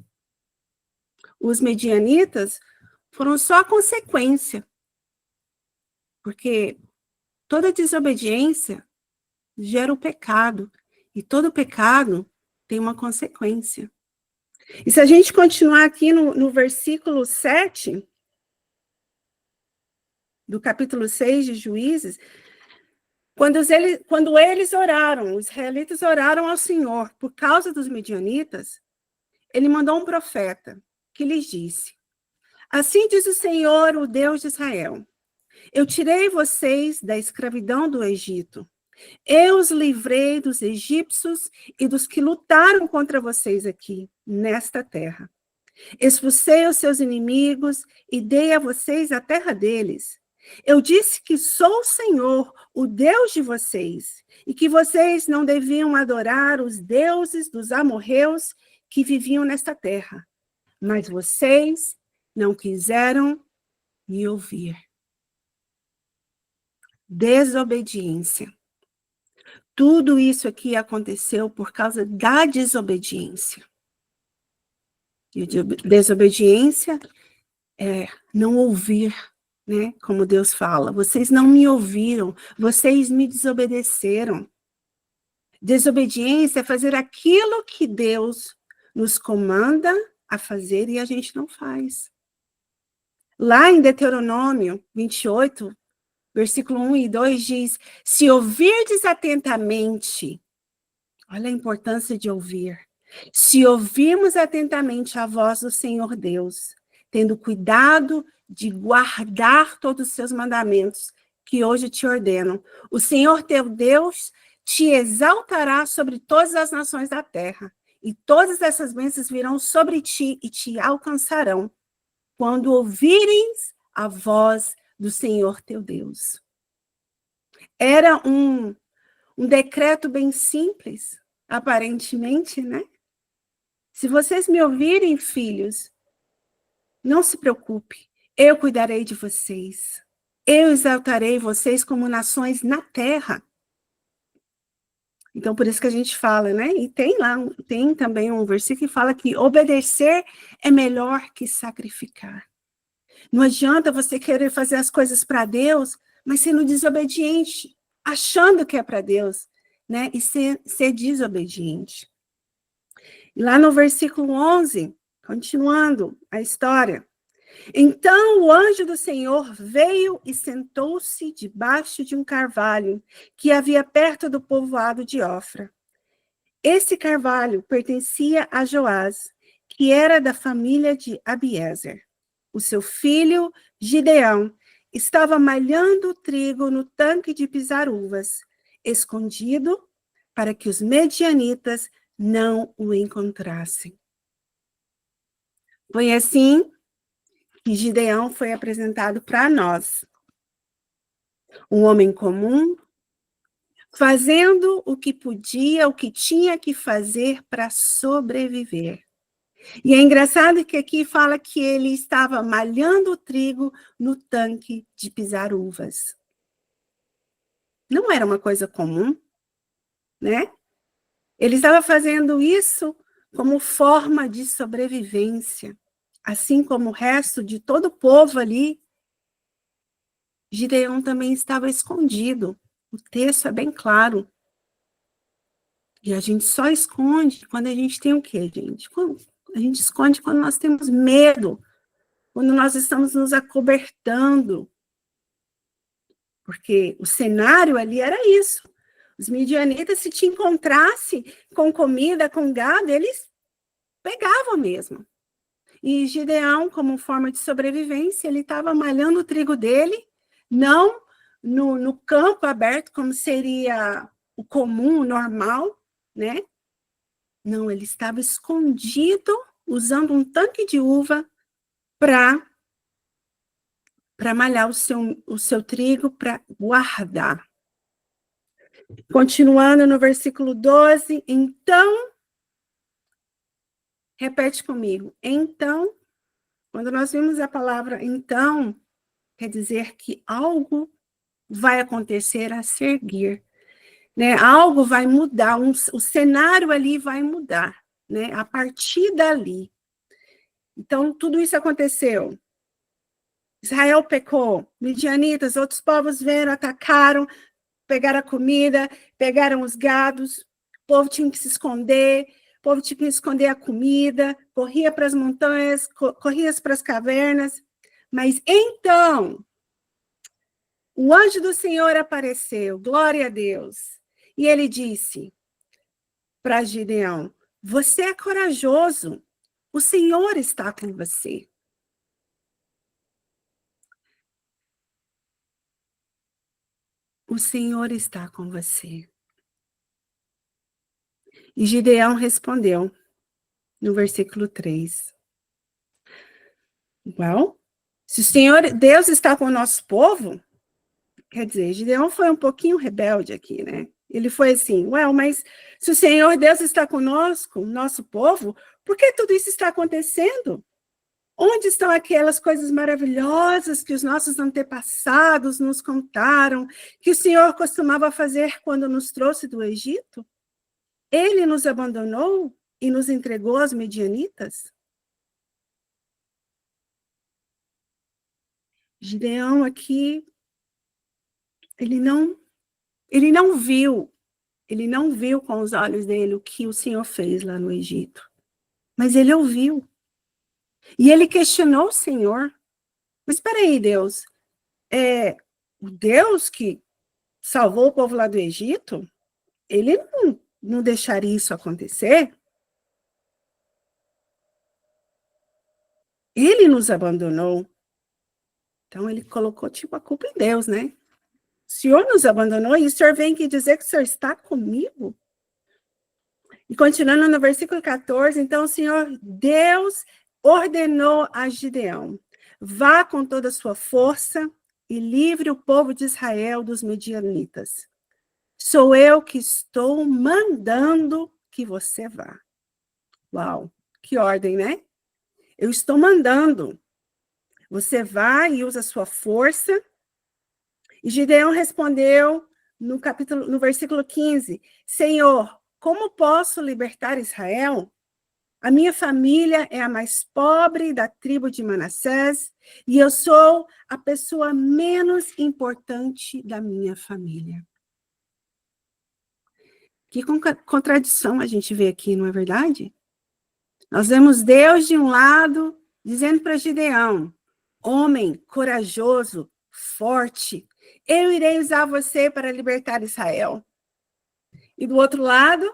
Os medianitas foram só a consequência, porque toda desobediência gera o pecado, e todo pecado tem uma consequência. E se a gente continuar aqui no versículo 7, do capítulo 6 de Juízes, quando eles oraram, os israelitas oraram ao Senhor por causa dos midianitas, ele mandou um profeta que lhes disse: assim diz o Senhor, o Deus de Israel, eu tirei vocês da escravidão do Egito, eu os livrei dos egípcios e dos que lutaram contra vocês aqui, nesta terra. Expulsei os seus inimigos e dei a vocês a terra deles. Eu disse que sou o Senhor, o Deus de vocês, e que vocês não deviam adorar os deuses dos amorreus que viviam nesta terra. Mas vocês não quiseram me ouvir. Desobediência. Tudo isso aqui aconteceu por causa da desobediência. E desobediência é não ouvir, né? Como Deus fala. Vocês não me ouviram, vocês me desobedeceram. Desobediência é fazer aquilo que Deus nos comanda a fazer e a gente não faz. Lá em Deuteronômio 28, versículo 1 e 2 diz: se ouvirdes atentamente, olha a importância de ouvir. Se ouvirmos atentamente a voz do Senhor Deus, tendo cuidado de guardar todos os seus mandamentos que hoje te ordeno, o Senhor teu Deus te exaltará sobre todas as nações da terra, e todas essas bênçãos virão sobre ti e te alcançarão, quando ouvires a voz do Senhor teu Deus. Era um um decreto bem simples, aparentemente, né? Se vocês me ouvirem, filhos, não se preocupe, eu cuidarei de vocês. Eu exaltarei vocês como nações na terra. Então, por isso que a gente fala, né? E tem também um versículo que fala que obedecer é melhor que sacrificar. Não adianta você querer fazer as coisas para Deus, mas sendo desobediente, achando que é para Deus, né? E ser desobediente. E lá no versículo 11, continuando a história. Então o anjo do Senhor veio e sentou-se debaixo de um carvalho que havia perto do povoado de Ofra. Esse carvalho pertencia a Joás, que era da família de Abiezer. O seu filho, Gideão, estava malhando trigo no tanque de pisar uvas, escondido para que os medianitas não o encontrassem. Foi assim que Gideão foi apresentado para nós. Um homem comum, fazendo o que podia, o que tinha que fazer para sobreviver. E é engraçado que aqui fala que ele estava malhando o trigo no tanque de pisar uvas. Não era uma coisa comum, né? Ele estava fazendo isso como forma de sobrevivência, assim como o resto de todo o povo ali. Gideão também estava escondido. O texto é bem claro. E a gente só esconde quando a gente tem o quê, gente? A gente esconde quando nós temos medo, quando nós estamos nos acobertando. Porque o cenário ali era isso. Os midianitas, se te encontrasse com comida, com gado, eles pegavam mesmo. E Gideão, como forma de sobrevivência, ele estava malhando o trigo dele, não no campo aberto, como seria o comum, o normal, né? Não, ele estava escondido, usando um tanque de uva para malhar o seu trigo, para guardar. Continuando no versículo 12, então, repete comigo, então, quando nós vimos a palavra então, quer dizer que algo vai acontecer a seguir, né? Algo vai mudar, o cenário ali vai mudar, né? A partir dali. Então, tudo isso aconteceu. Israel pecou, midianitas, outros povos vieram, atacaram, pegaram a comida, pegaram os gados, o povo tinha que se esconder, o povo tinha que esconder a comida, corria para as montanhas, corria para as cavernas. Mas então, o anjo do Senhor apareceu, glória a Deus, e ele disse para Gideão: você é corajoso, o Senhor está com você. O Senhor está com você. E Gideão respondeu, no versículo 3. Well, se o Senhor, Deus está com o nosso povo, quer dizer, Gideão foi um pouquinho rebelde aqui, né? Ele foi assim, mas se o Senhor Deus está conosco, nosso povo, por que tudo isso está acontecendo? Onde estão aquelas coisas maravilhosas que os nossos antepassados nos contaram, que o Senhor costumava fazer quando nos trouxe do Egito? Ele nos abandonou e nos entregou aos medianitas? Gideão aqui, ele não viu com os olhos dele o que o Senhor fez lá no Egito. Mas ele ouviu. E ele questionou o Senhor. Mas espera aí, Deus, o Deus que salvou o povo lá do Egito, ele não deixaria isso acontecer? Ele nos abandonou. Então ele colocou tipo a culpa em Deus, né? O Senhor nos abandonou e o Senhor vem aqui dizer que o Senhor está comigo? E continuando no versículo 14, então o Senhor Deus ordenou a Gideão: vá com toda a sua força e livre o povo de Israel dos medianitas. Sou eu que estou mandando que você vá. Uau, que ordem, né? Eu estou mandando. Você vai e usa a sua força. E Gideão respondeu no versículo 15: Senhor, como posso libertar Israel? A minha família é a mais pobre da tribo de Manassés e eu sou a pessoa menos importante da minha família. Que contradição a gente vê aqui, não é verdade? Nós vemos Deus de um lado dizendo para Gideão: homem corajoso, forte, eu irei usar você para libertar Israel. E do outro lado,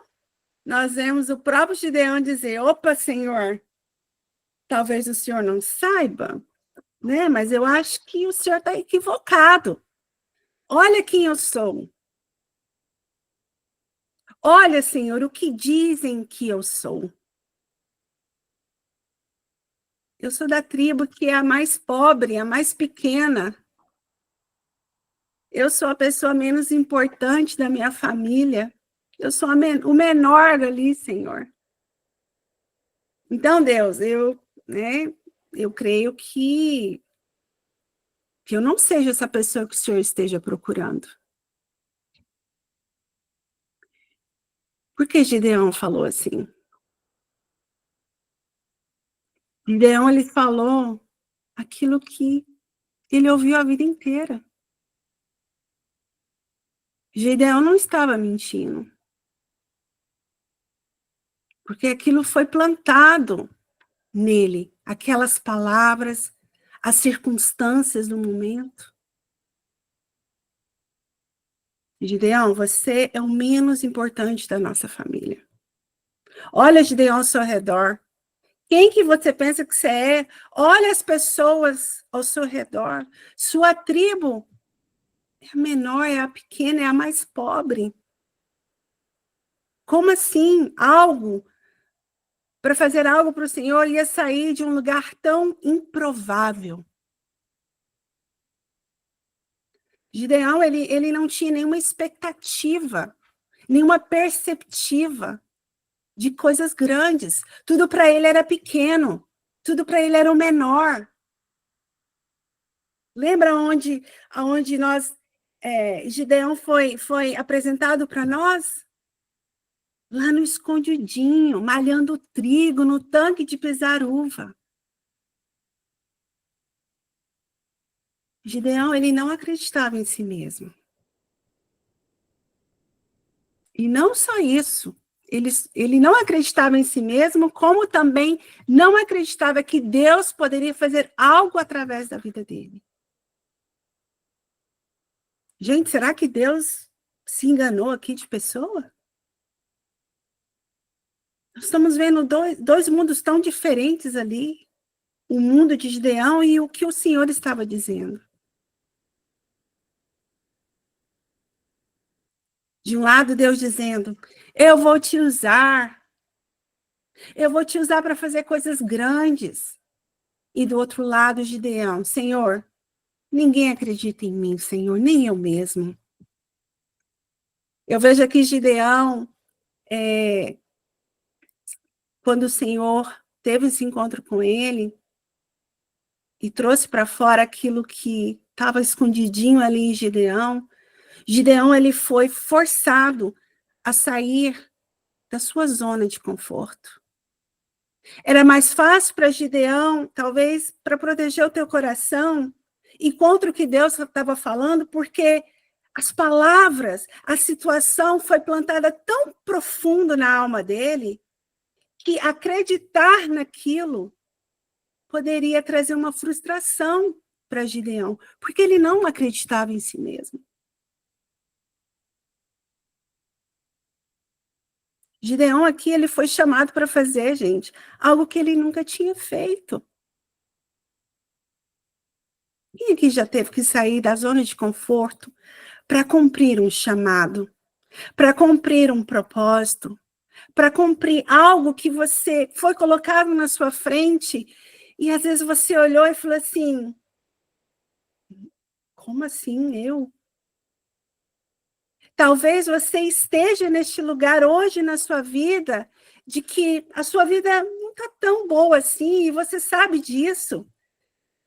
nós vemos o próprio Gideão dizer: opa, Senhor, talvez o Senhor não saiba, né? Mas eu acho que o Senhor está equivocado. Olha quem eu sou. Olha, Senhor, o que dizem que eu sou. Eu sou da tribo que é a mais pobre, a mais pequena. Eu sou a pessoa menos importante da minha família. Eu sou o menor ali, Senhor. Então, Deus, eu creio que eu não seja essa pessoa que o Senhor esteja procurando. Por que Gideão falou assim? Gideão, ele falou aquilo que ele ouviu a vida inteira. Gideão não estava mentindo. Porque aquilo foi plantado nele, aquelas palavras, as circunstâncias do momento. Gideão, você é o menos importante da nossa família. Olha, Gideão, ao seu redor. Quem que você pensa que você é? Olha as pessoas ao seu redor. Sua tribo é a menor, é a pequena, é a mais pobre. Como assim? Para fazer algo para o Senhor ia sair de um lugar tão improvável. Gideão, ele não tinha nenhuma expectativa, nenhuma perceptiva de coisas grandes. Tudo para ele era pequeno, tudo para ele era o menor. Lembra onde Gideão foi apresentado para nós? Lá no escondidinho, malhando trigo no tanque de pisar uva. Gideão, ele não acreditava em si mesmo. E não só isso, ele não acreditava em si mesmo, como também não acreditava que Deus poderia fazer algo através da vida dele. Gente, será que Deus se enganou aqui de pessoa? Nós estamos vendo dois mundos tão diferentes ali. O mundo de Gideão e o que o Senhor estava dizendo. De um lado, Deus dizendo: eu vou te usar. Eu vou te usar para fazer coisas grandes. E do outro lado, Gideão: Senhor, ninguém acredita em mim, Senhor, nem eu mesmo. Eu vejo aqui Gideão, quando o Senhor teve esse encontro com ele e trouxe para fora aquilo que estava escondidinho ali em Gideão, ele foi forçado a sair da sua zona de conforto. Era mais fácil para Gideão, talvez, para proteger o teu coração e contra o que Deus estava falando, porque as palavras, a situação foi plantada tão profundo na alma dele, que acreditar naquilo poderia trazer uma frustração para Gideão, porque ele não acreditava em si mesmo. Gideão aqui, ele foi chamado para fazer, gente, algo que ele nunca tinha feito. Quem aqui já teve que sair da zona de conforto para cumprir um chamado, para cumprir um propósito, para cumprir algo que você foi colocado na sua frente e às vezes você olhou e falou assim: como assim eu? Talvez você esteja neste lugar hoje na sua vida, de que a sua vida não está tão boa assim, e você sabe disso.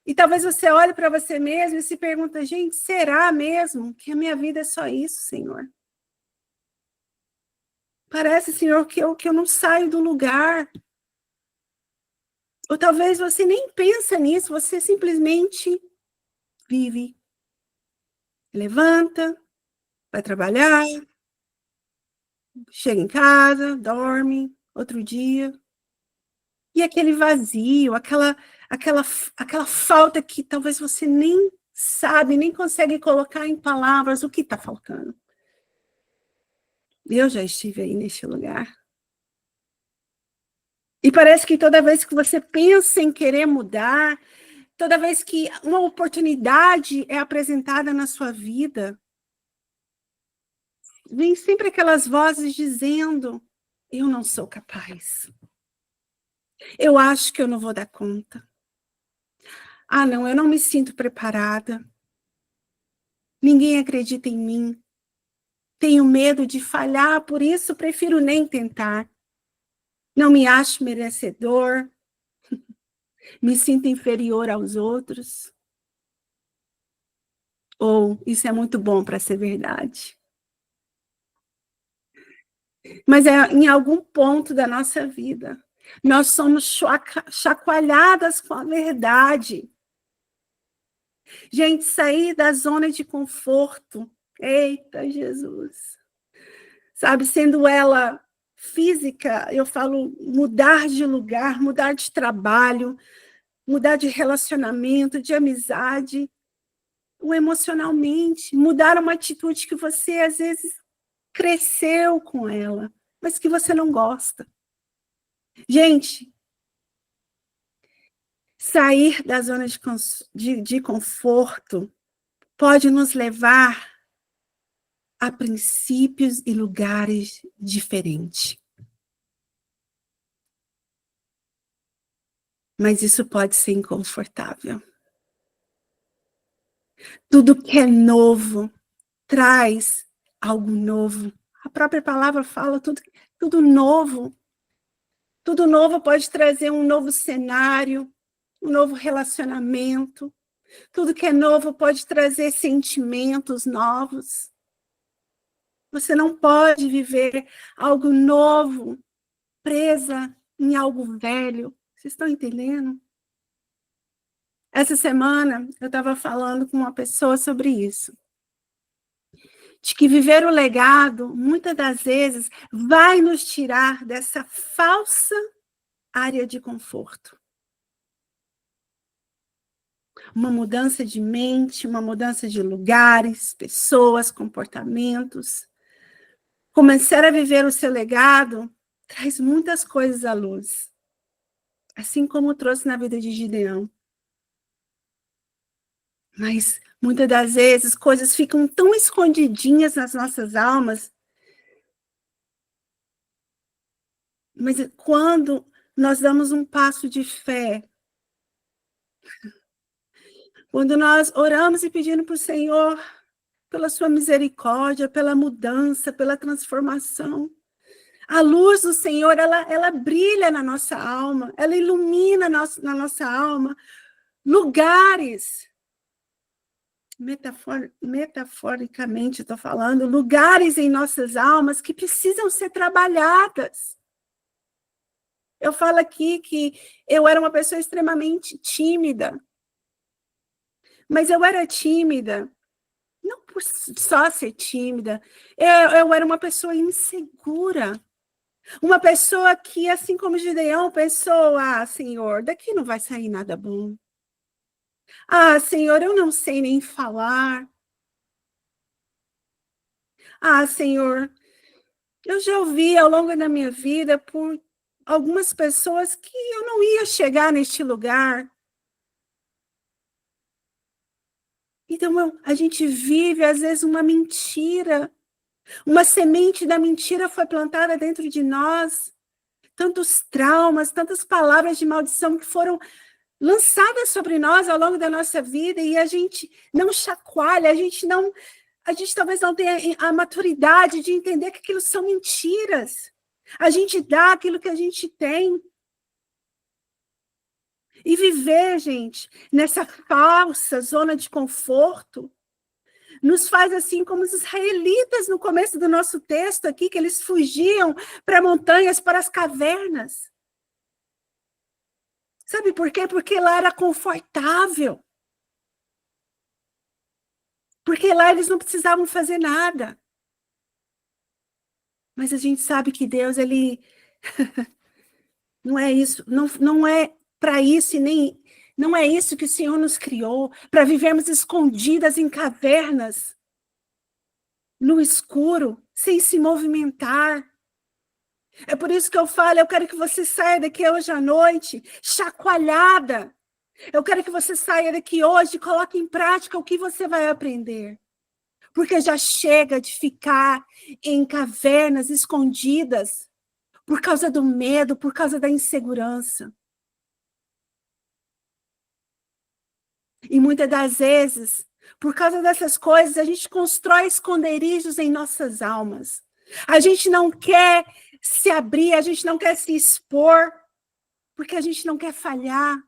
E talvez você olhe para você mesmo e se pergunta, gente, será mesmo que a minha vida é só isso, Senhor? Parece, Senhor, que eu não saio do lugar. Ou talvez você nem pensa nisso, você simplesmente vive. Levanta, vai trabalhar, chega em casa, dorme, outro dia. E aquele vazio, aquela falta que talvez você nem sabe, nem consegue colocar em palavras o que está faltando. Eu já estive aí neste lugar. E parece que toda vez que você pensa em querer mudar, toda vez que uma oportunidade é apresentada na sua vida, vem sempre aquelas vozes dizendo, eu não sou capaz. Eu acho que eu não vou dar conta. Ah, não, eu não me sinto preparada. Ninguém acredita em mim. Tenho medo de falhar, por isso prefiro nem tentar. Não me acho merecedor. Me sinto inferior aos outros. Ou isso é muito bom para ser verdade. Mas é em algum ponto da nossa vida, nós somos chacoalhadas com a verdade. Gente, sair da zona de conforto. Eita, Jesus. Sabe, sendo ela física, eu falo mudar de lugar, mudar de trabalho, mudar de relacionamento, de amizade, ou emocionalmente, mudar uma atitude que você, às vezes, cresceu com ela, mas que você não gosta. Gente, sair da zona de conforto pode nos levar a princípios e lugares diferentes. Mas isso pode ser inconfortável. Tudo que é novo traz algo novo. A própria palavra fala tudo novo. Tudo novo pode trazer um novo cenário, um novo relacionamento. Tudo que é novo pode trazer sentimentos novos. Você não pode viver algo novo, presa em algo velho. Vocês estão entendendo? Essa semana, eu estava falando com uma pessoa sobre isso. De que viver o legado, muitas das vezes, vai nos tirar dessa falsa área de conforto. Uma mudança de mente, uma mudança de lugares, pessoas, comportamentos. Começar a viver o seu legado traz muitas coisas à luz. Assim como trouxe na vida de Gideão. Mas, muitas das vezes, coisas ficam tão escondidinhas nas nossas almas. Mas quando nós damos um passo de fé, quando nós oramos e pedimos para o Senhor, pela sua misericórdia, pela mudança, pela transformação, a luz do Senhor, ela brilha na nossa alma, ela ilumina na nossa alma lugares, metaforicamente estou falando, lugares em nossas almas que precisam ser trabalhadas. Eu falo aqui que eu era uma pessoa extremamente tímida, mas eu era tímida, não por só ser tímida, eu era uma pessoa insegura. Uma pessoa que, assim como Gideão, pensou, Senhor, daqui não vai sair nada bom. Senhor, eu não sei nem falar. Senhor, eu já ouvi ao longo da minha vida por algumas pessoas que eu não ia chegar neste lugar. Então, a gente vive, às vezes, uma mentira. Uma semente da mentira foi plantada dentro de nós. Tantos traumas, tantas palavras de maldição que foram lançadas sobre nós ao longo da nossa vida e a gente não chacoalha, a gente não A gente talvez não tenha a maturidade de entender que aquilo são mentiras. A gente dá aquilo que a gente tem. E viver, gente, nessa falsa zona de conforto, nos faz assim como os israelitas no começo do nosso texto aqui, que eles fugiam para montanhas, para as cavernas. Sabe por quê? Porque lá era confortável. Porque lá eles não precisavam fazer nada. Mas a gente sabe que Deus, ele não é isso, não é para isso e nem não é isso que o Senhor nos criou, para vivermos escondidas em cavernas, no escuro, sem se movimentar. É por isso que eu falo, eu quero que você saia daqui hoje à noite, chacoalhada. Eu quero que você saia daqui hoje e coloque em prática o que você vai aprender. Porque já chega de ficar em cavernas escondidas por causa do medo, por causa da insegurança. E muitas das vezes, por causa dessas coisas, a gente constrói esconderijos em nossas almas. A gente não quer se abrir, a gente não quer se expor, porque a gente não quer falhar.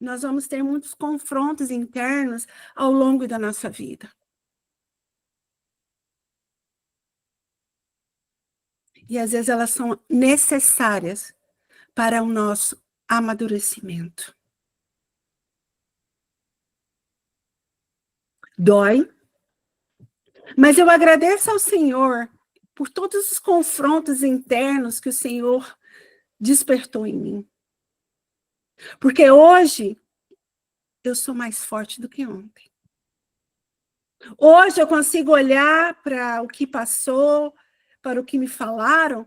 Nós vamos ter muitos confrontos internos ao longo da nossa vida. E às vezes elas são necessárias para o nosso amadurecimento. Dói, mas eu agradeço ao Senhor por todos os confrontos internos que o Senhor despertou em mim. Porque hoje eu sou mais forte do que ontem. Hoje eu consigo olhar para o que passou, para o que me falaram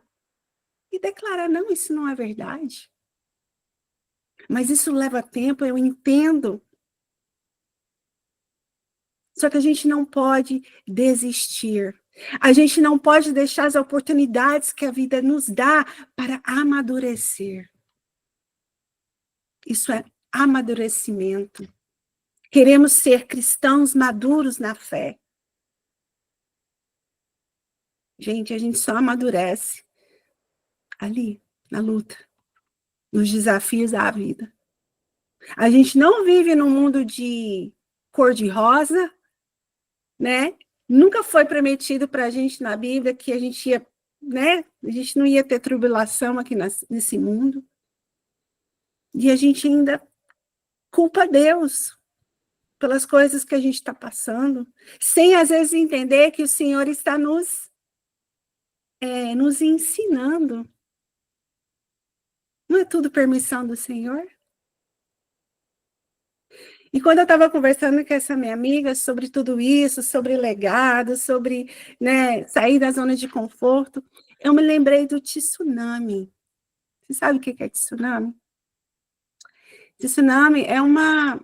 e declarar, não, isso não é verdade. Mas isso leva tempo, eu entendo. Só que a gente não pode desistir. A gente não pode deixar as oportunidades que a vida nos dá para amadurecer. Isso é amadurecimento. Queremos ser cristãos maduros na fé. Gente, a gente só amadurece ali, na luta, nos desafios da vida. A gente não vive num mundo de cor-de-rosa, né? Nunca foi prometido para a gente na Bíblia que a gente ia, né? A gente não ia ter tribulação aqui nesse mundo. E a gente ainda culpa Deus pelas coisas que a gente está passando, sem às vezes entender que o Senhor está nos ensinando. Não é tudo permissão do Senhor? E quando eu estava conversando com essa minha amiga sobre tudo isso, sobre legado, sobre, né, sair da zona de conforto, eu me lembrei do tsunami. Você sabe o que é tsunami? Tsunami é uma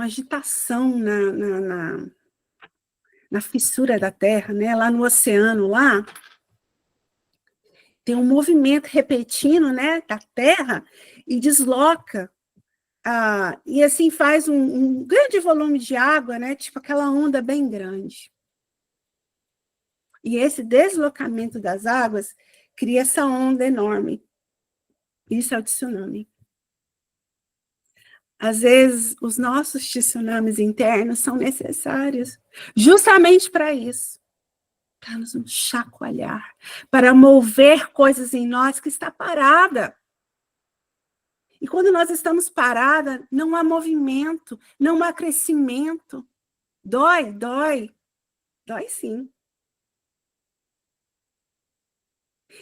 agitação na fissura da Terra, né? Lá no oceano, lá, tem um movimento repentino, né, da Terra e desloca. E assim faz um grande volume de água, né? Tipo aquela onda bem grande. E esse deslocamento das águas cria essa onda enorme. Isso é o tsunami. Às vezes, os nossos tsunamis internos são necessários justamente para isso. Para nos chacoalhar, para mover coisas em nós que está parada. E quando nós estamos parada, não há movimento, não há crescimento. Dói, dói. Dói sim.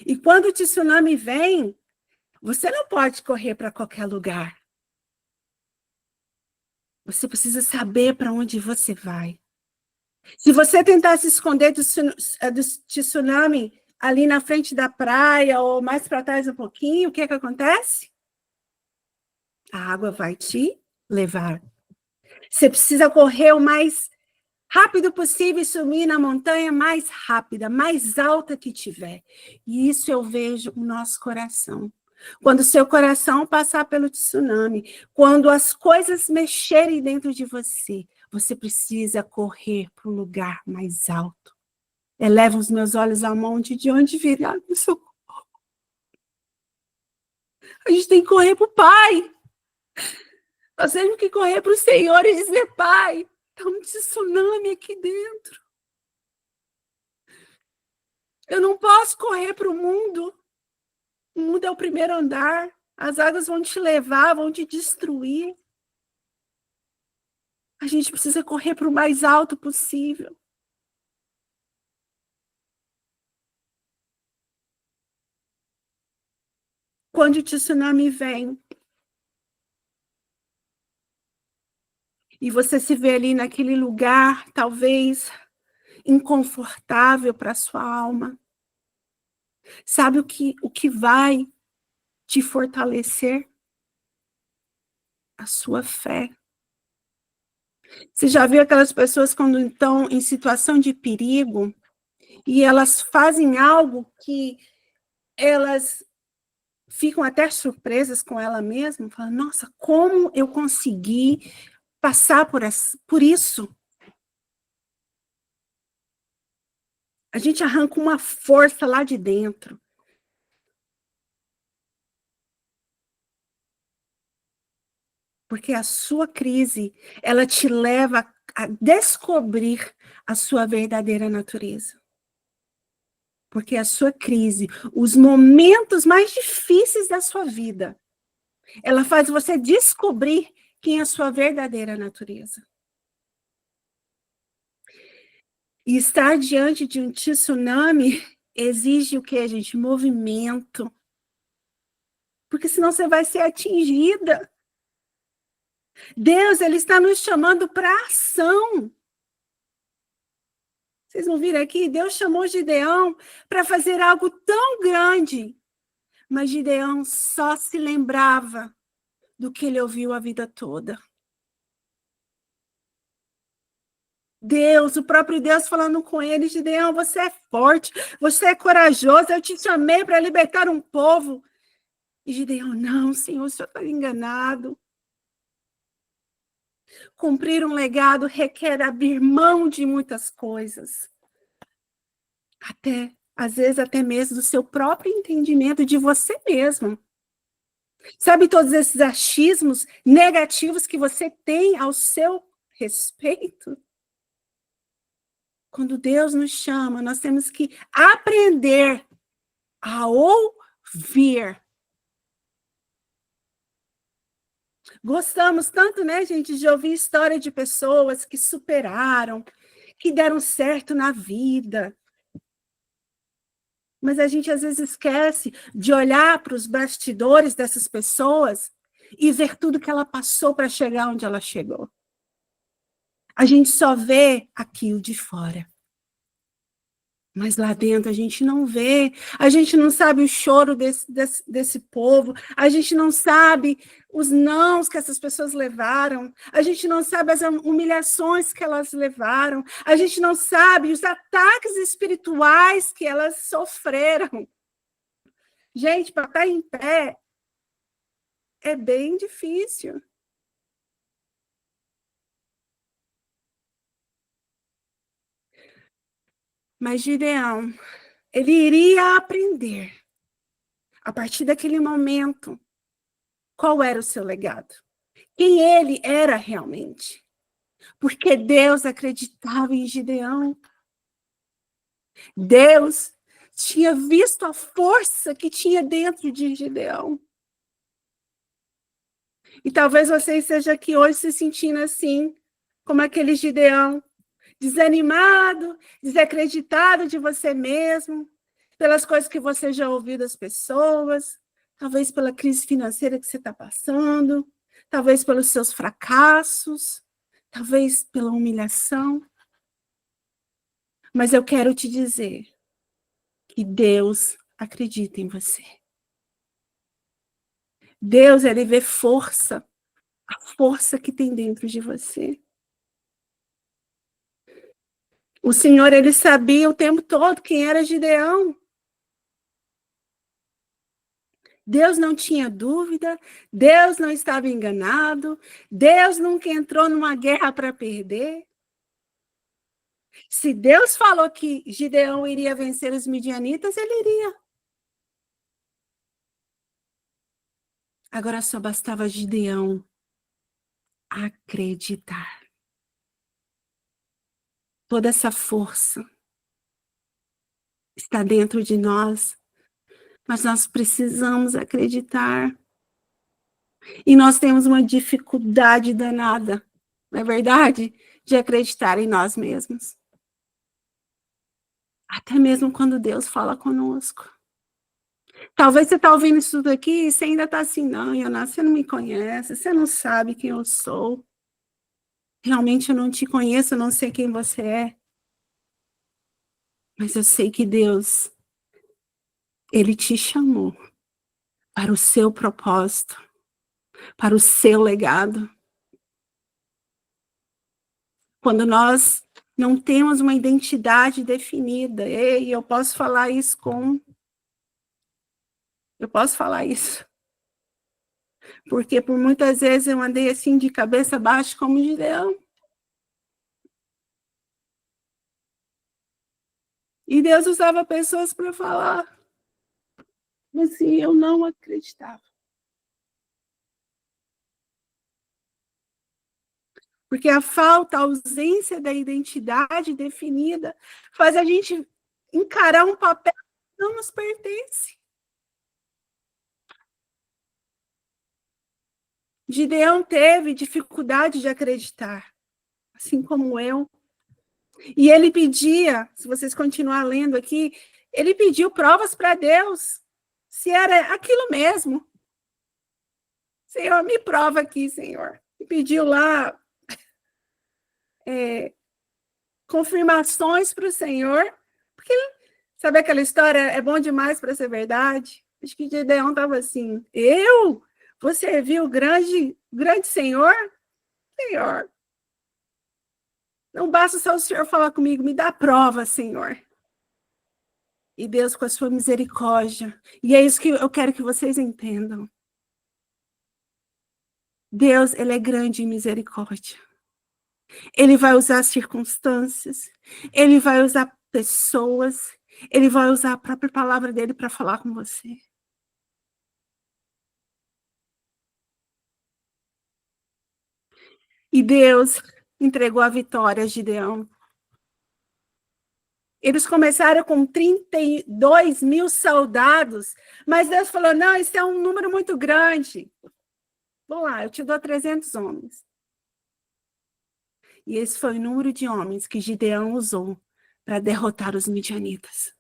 E quando o tsunami vem, você não pode correr para qualquer lugar. Você precisa saber para onde você vai. Se você tentar se esconder do tsunami ali na frente da praia ou mais para trás um pouquinho, o que acontece? A água vai te levar. Você precisa correr o mais rápido possível e subir na montanha mais rápida, mais alta que tiver. E isso eu vejo no nosso coração. Quando seu coração passar pelo tsunami, quando as coisas mexerem dentro de você, você precisa correr para um lugar mais alto. Eleva os meus olhos ao monte, de onde virá o socorro. A gente tem que correr para o Pai. Nós temos que correr para o Senhor e dizer, Pai, está um tsunami aqui dentro. Eu não posso correr para o mundo. O mundo é o primeiro andar. As águas vão te levar, vão te destruir. A gente precisa correr para o mais alto possível. Quando o tsunami vem, e você se vê ali naquele lugar, talvez inconfortável para a sua alma, sabe o que vai te fortalecer? A sua fé. Você já viu aquelas pessoas quando estão em situação de perigo e elas fazem algo que elas ficam até surpresas com ela mesma, falam, nossa, como eu consegui passar por isso? A gente arranca uma força lá de dentro. Porque a sua crise, ela te leva a descobrir a sua verdadeira natureza. Porque a sua crise, os momentos mais difíceis da sua vida, ela faz você descobrir quem é a sua verdadeira natureza. E estar diante de um tsunami exige o quê, gente? Movimento. Porque senão você vai ser atingida. Deus, ele está nos chamando para ação. Vocês vão vir aqui, Deus chamou Gideão para fazer algo tão grande. Mas Gideão só se lembrava do que ele ouviu a vida toda. Deus, o próprio Deus falando com ele, Gideão, você é forte, você é corajoso, eu te chamei para libertar um povo. E Gideão, não, Senhor, o senhor está enganado. Cumprir um legado requer abrir mão de muitas coisas. Às vezes, até mesmo do seu próprio entendimento de você mesmo. Sabe todos esses achismos negativos que você tem ao seu respeito? Quando Deus nos chama, nós temos que aprender a ouvir. Gostamos tanto, né, gente, de ouvir história de pessoas que superaram, que deram certo na vida. Mas a gente às vezes esquece de olhar para os bastidores dessas pessoas e ver tudo que ela passou para chegar onde ela chegou. A gente só vê aquilo de fora. Mas lá dentro a gente não vê, a gente não sabe o choro desse povo, a gente não sabe os nãos que essas pessoas levaram, a gente não sabe as humilhações que elas levaram, a gente não sabe os ataques espirituais que elas sofreram. Gente, para estar em pé é bem difícil. Mas Gideão, ele iria aprender, a partir daquele momento, qual era o seu legado. Quem ele era realmente. Porque Deus acreditava em Gideão. Deus tinha visto a força que tinha dentro de Gideão. E talvez você esteja aqui hoje se sentindo assim, como aquele Gideão, desanimado, desacreditado de você mesmo, pelas coisas que você já ouviu das pessoas, talvez pela crise financeira que você está passando, talvez pelos seus fracassos, talvez pela humilhação. Mas eu quero te dizer que Deus acredita em você. Deus, ele vê força, a força que tem dentro de você. O Senhor, ele sabia o tempo todo quem era Gideão. Deus não tinha dúvida, Deus não estava enganado, Deus nunca entrou numa guerra para perder. Se Deus falou que Gideão iria vencer os midianitas, ele iria. Agora só bastava Gideão acreditar. Toda essa força está dentro de nós, mas nós precisamos acreditar. E nós temos uma dificuldade danada, não é verdade? De acreditar em nós mesmos. Até mesmo quando Deus fala conosco. Talvez você está ouvindo isso daqui e você ainda está assim, não, Ioná, você não me conhece, você não sabe quem eu sou. Realmente eu não te conheço, eu não sei quem você é. Mas eu sei que Deus, Ele te chamou para o seu propósito, para o seu legado. Quando nós não temos uma identidade definida, e eu posso falar isso porque por muitas vezes eu andei assim de cabeça baixa como Gideão. E Deus usava pessoas para falar, mas assim, eu não acreditava. Porque a falta, a ausência da identidade definida faz a gente encarar um papel que não nos pertence. Gideão teve dificuldade de acreditar, assim como eu. E ele pedia, se vocês continuarem lendo aqui, ele pediu provas para Deus, se era aquilo mesmo. Senhor, me prova aqui, Senhor. E pediu lá confirmações para o Senhor, porque, sabe aquela história, é bom demais para ser verdade? Acho que Gideão estava assim, eu? Você viu o grande Senhor? Senhor, não basta só o Senhor falar comigo, me dá prova, Senhor. E Deus, com a sua misericórdia, e é isso que eu quero que vocês entendam. Deus, Ele é grande em misericórdia. Ele vai usar circunstâncias, Ele vai usar pessoas, Ele vai usar a própria palavra dEle para falar com você. E Deus entregou a vitória a Gideão. Eles começaram com 32 mil soldados, mas Deus falou, não, isso é um número muito grande. Vamos lá, eu te dou 300 homens. E esse foi o número de homens que Gideão usou para derrotar os midianitas.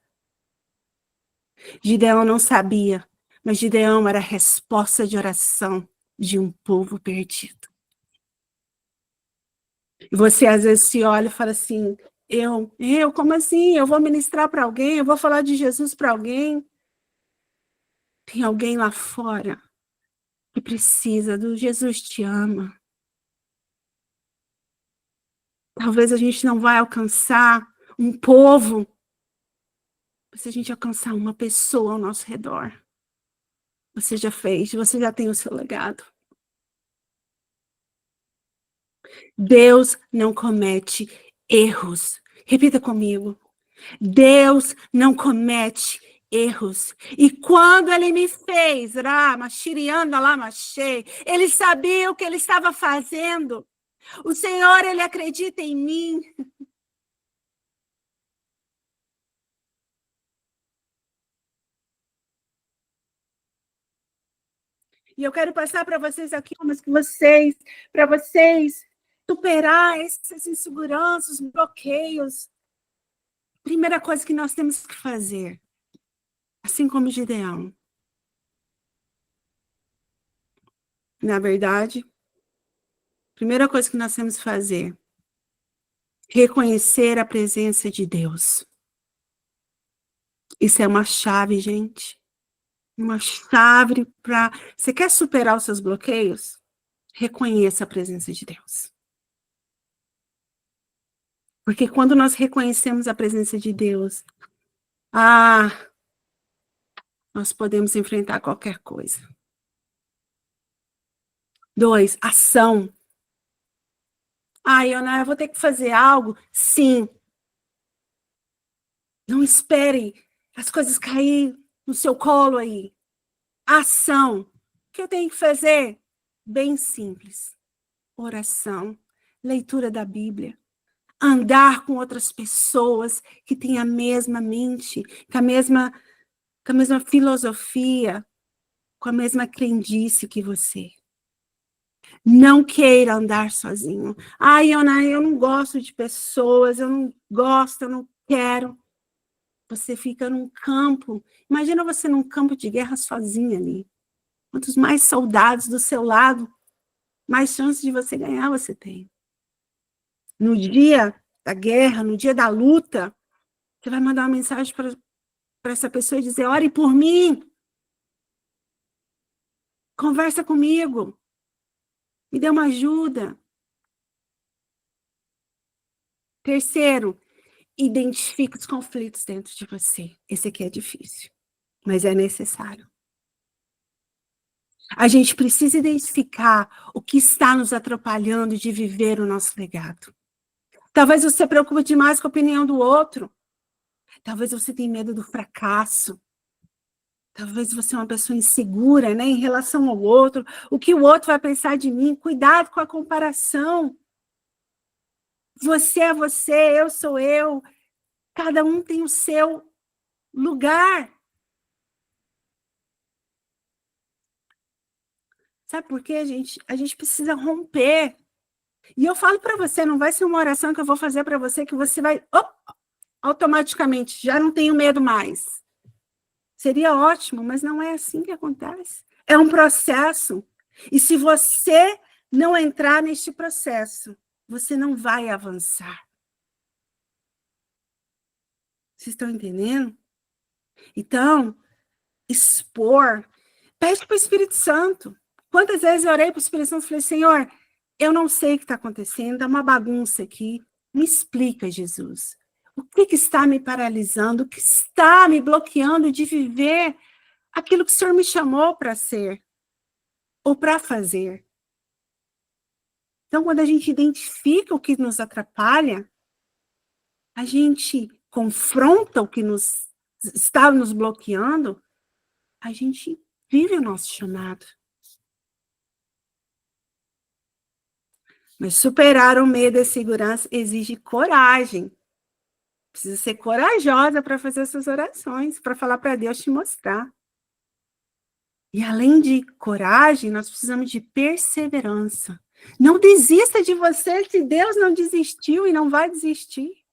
Gideão não sabia, mas Gideão era a resposta de oração de um povo perdido. E você às vezes se olha e fala assim, como assim? Eu vou ministrar para alguém, eu vou falar de Jesus para alguém. Tem alguém lá fora que precisa do Jesus te ama. Talvez a gente não vai alcançar um povo, mas se a gente alcançar uma pessoa ao nosso redor, você já fez, você já tem o seu legado. Deus não comete erros. Repita comigo. Deus não comete erros. E quando Ele me fez, Ele sabia o que Ele estava fazendo. O Senhor, Ele acredita em mim. E eu quero passar para vocês aqui, para vocês superar essas inseguranças, bloqueios. Primeira coisa que nós temos que fazer, assim como Gideão. Na verdade, primeira coisa que nós temos que fazer, reconhecer a presença de Deus. Isso é uma chave, gente. Uma chave para... Você quer superar os seus bloqueios? Reconheça a presença de Deus. Porque quando nós reconhecemos a presença de Deus, nós podemos enfrentar qualquer coisa. 2, ação. Ana, eu vou ter que fazer algo? Sim. Não espere as coisas caírem no seu colo aí. Ação. O que eu tenho que fazer? Bem simples. Oração, leitura da Bíblia, andar com outras pessoas que têm a mesma mente, com a mesma filosofia, com a mesma crendice que você. Não queira andar sozinho. Ana, eu não gosto de pessoas, eu não gosto, eu não quero. Você fica num campo. Imagina você num campo de guerra sozinha ali. Quantos mais soldados do seu lado, mais chances de você ganhar você tem. No dia da guerra, no dia da luta, você vai mandar uma mensagem para essa pessoa e dizer: ore por mim. Conversa comigo. Me dê uma ajuda. Terceiro, identifique os conflitos dentro de você. Esse aqui é difícil, mas é necessário. A gente precisa identificar o que está nos atrapalhando de viver o nosso legado. Talvez você se preocupe demais com a opinião do outro. Talvez você tenha medo do fracasso. Talvez você é uma pessoa insegura, né, em relação ao outro. O que o outro vai pensar de mim? Cuidado com a comparação. Você é você, eu sou eu. Cada um tem o seu lugar. Sabe por quê, gente? A gente precisa romper. E eu falo para você, não vai ser uma oração que eu vou fazer para você que você vai automaticamente, já não tenho medo mais. Seria ótimo, mas não é assim que acontece. É um processo. E se você não entrar neste processo, você não vai avançar. Vocês estão entendendo? Então, expor. Pede para o Espírito Santo. Quantas vezes eu orei para o Espírito Santo e falei: Senhor, eu não sei o que está acontecendo, é uma bagunça aqui. Me explica, Jesus. O que está me paralisando? O que está me bloqueando de viver aquilo que o Senhor me chamou para ser ou para fazer? Então, quando a gente identifica o que nos atrapalha, a gente confronta o que está nos bloqueando, a gente vive o nosso chamado. Mas superar o medo e a insegurança exige coragem. Precisa ser corajosa para fazer essas orações, para falar para Deus te mostrar. E além de coragem, nós precisamos de perseverança. Não desista de você se Deus não desistiu e não vai desistir.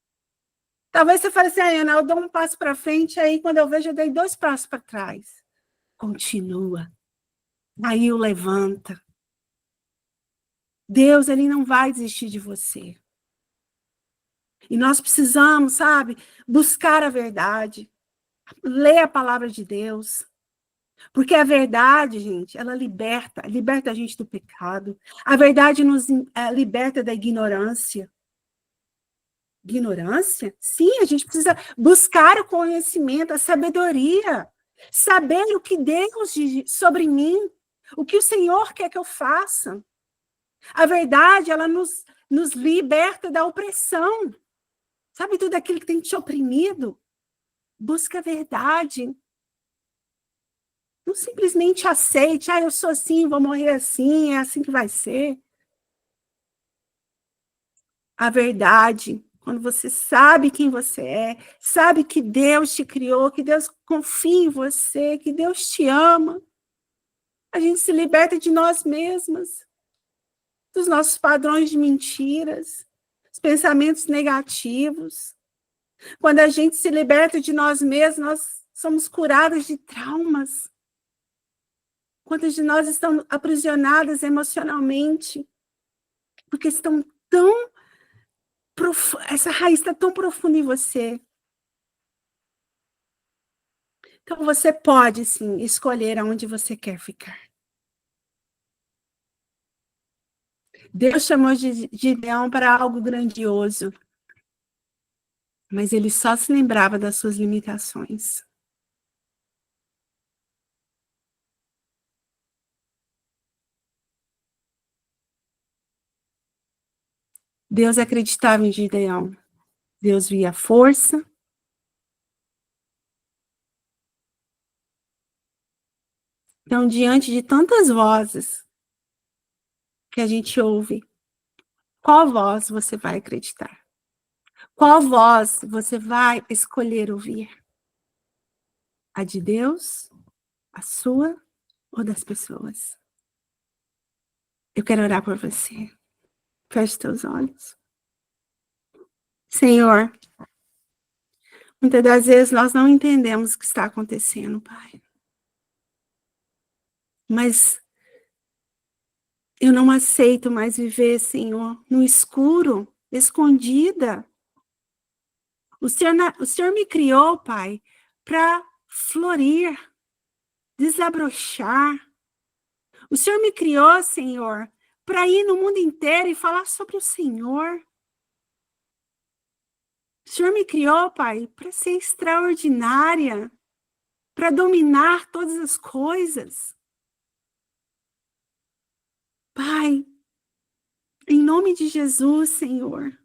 Talvez você fale assim: Ana, eu dou um passo para frente, aí quando eu vejo, eu dei 2 passos para trás. Continua. Aí o levanta. Deus, ele não vai desistir de você. E nós precisamos, sabe, buscar a verdade. Ler a palavra de Deus. Porque a verdade, gente, ela liberta a gente do pecado. A verdade nos liberta da ignorância. Ignorância? Sim, a gente precisa buscar o conhecimento, a sabedoria. Saber o que Deus diz sobre mim. O que o Senhor quer que eu faça. A verdade, ela nos liberta da opressão. Sabe tudo aquilo que tem te oprimido? Busca a verdade. Não simplesmente aceite, eu sou assim, vou morrer assim, é assim que vai ser. A verdade, quando você sabe quem você é, sabe que Deus te criou, que Deus confia em você, que Deus te ama, a gente se liberta de nós mesmas, dos nossos padrões de mentiras, dos pensamentos negativos. Quando a gente se liberta de nós mesmos, nós somos curadas de traumas. Quantas de nós estão aprisionadas emocionalmente? Porque estão tão essa raiz está tão profunda em você. Então você pode, sim, escolher aonde você quer ficar. Deus chamou Gideão para algo grandioso. Mas ele só se lembrava das suas limitações. Deus acreditava em Gideão. Deus via força. Então, diante de tantas vozes que a gente ouve, qual voz você vai acreditar? Qual voz você vai escolher ouvir? A de Deus, a sua ou das pessoas? Eu quero orar por você. Feche teus olhos. Senhor, muitas das vezes nós não entendemos o que está acontecendo, Pai. Mas eu não aceito mais viver, Senhor, no escuro, escondida. O Senhor me criou, Pai, para florir, desabrochar. O Senhor me criou, Senhor, para ir no mundo inteiro e falar sobre o Senhor. O Senhor me criou, Pai, para ser extraordinária, para dominar todas as coisas. Pai, em nome de Jesus, Senhor,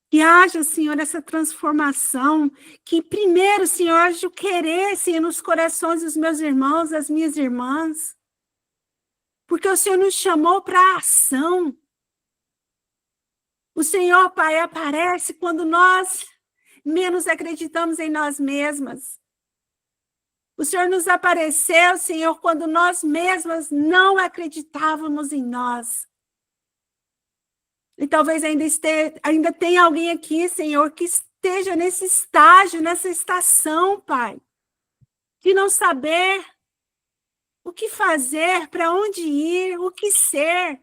que haja, Senhor, essa transformação, que primeiro, Senhor, haja o querer, Senhor, nos corações dos meus irmãos, das minhas irmãs, porque o Senhor nos chamou para a ação. O Senhor, Pai, aparece quando nós menos acreditamos em nós mesmas. O Senhor nos apareceu, Senhor, quando nós mesmas não acreditávamos em nós. E talvez ainda tenha alguém aqui, Senhor, que esteja nesse estágio, nessa estação, Pai, de não saber o que fazer, para onde ir, o que ser.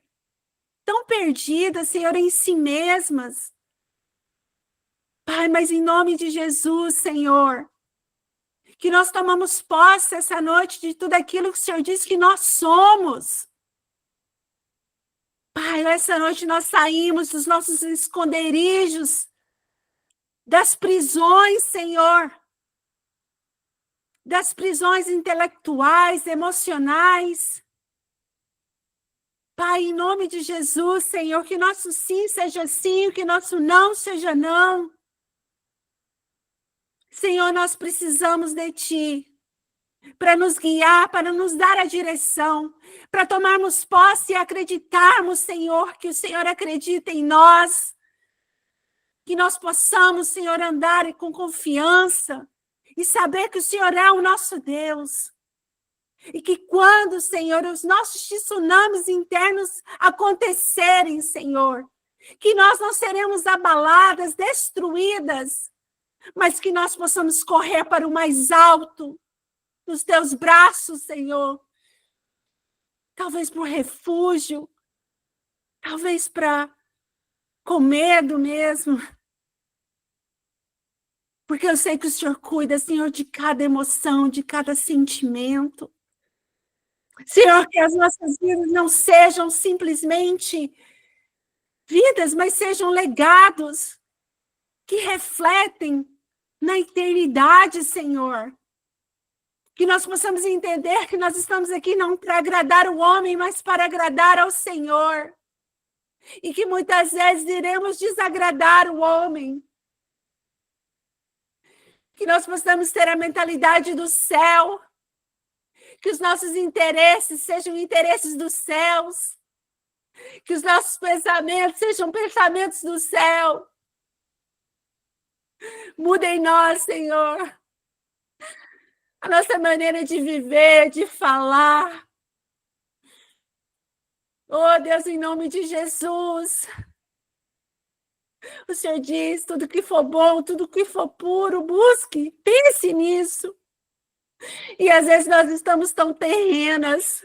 Tão perdidas, Senhor, em si mesmas. Pai, mas em nome de Jesus, Senhor, que nós tomamos posse essa noite de tudo aquilo que o Senhor diz que nós somos. Pai, essa noite nós saímos dos nossos esconderijos, das prisões, Senhor, das prisões intelectuais, emocionais. Pai, em nome de Jesus, Senhor, que nosso sim seja sim, que nosso não seja não. Senhor, nós precisamos de Ti para nos guiar, para nos dar a direção, para tomarmos posse e acreditarmos, Senhor, que o Senhor acredita em nós, que nós possamos, Senhor, andar com confiança e saber que o Senhor é o nosso Deus. E que quando, Senhor, os nossos tsunamis internos acontecerem, Senhor, que nós não seremos abaladas, destruídas, mas que nós possamos correr para o mais alto dos Teus braços, Senhor. Talvez para o refúgio, talvez com medo mesmo. Porque eu sei que o Senhor cuida, Senhor, de cada emoção, de cada sentimento. Senhor, que as nossas vidas não sejam simplesmente vidas, mas sejam legados que refletem na eternidade, Senhor. Que nós possamos entender que nós estamos aqui não para agradar o homem, mas para agradar ao Senhor. E que muitas vezes iremos desagradar o homem. Que nós possamos ter a mentalidade do céu. Que os nossos interesses sejam interesses dos céus. Que os nossos pensamentos sejam pensamentos do céu. Muda em nós, Senhor, a nossa maneira de viver, de falar. Oh, Deus, em nome de Jesus. O Senhor diz, tudo que for bom, tudo que for puro, busque, pense nisso. E às vezes nós estamos tão terrenas,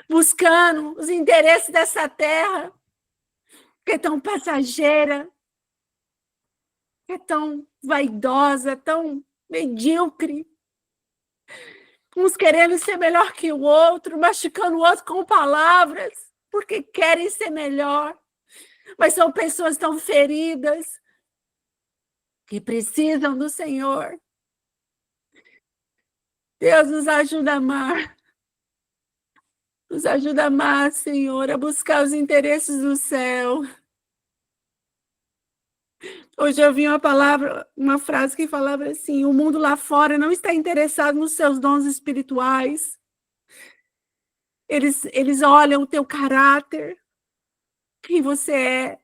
buscando os interesses dessa terra, que é tão passageira, que é tão vaidosa, tão medíocre. Uns querendo ser melhor que o outro, machucando o outro com palavras, porque querem ser melhor. Mas são pessoas tão feridas, que precisam do Senhor. Deus, nos ajuda a amar. Nos ajuda a amar, Senhor, a buscar os interesses do céu. Hoje eu vi uma frase que falava assim: o mundo lá fora não está interessado nos seus dons espirituais. Eles olham o teu caráter, quem você é.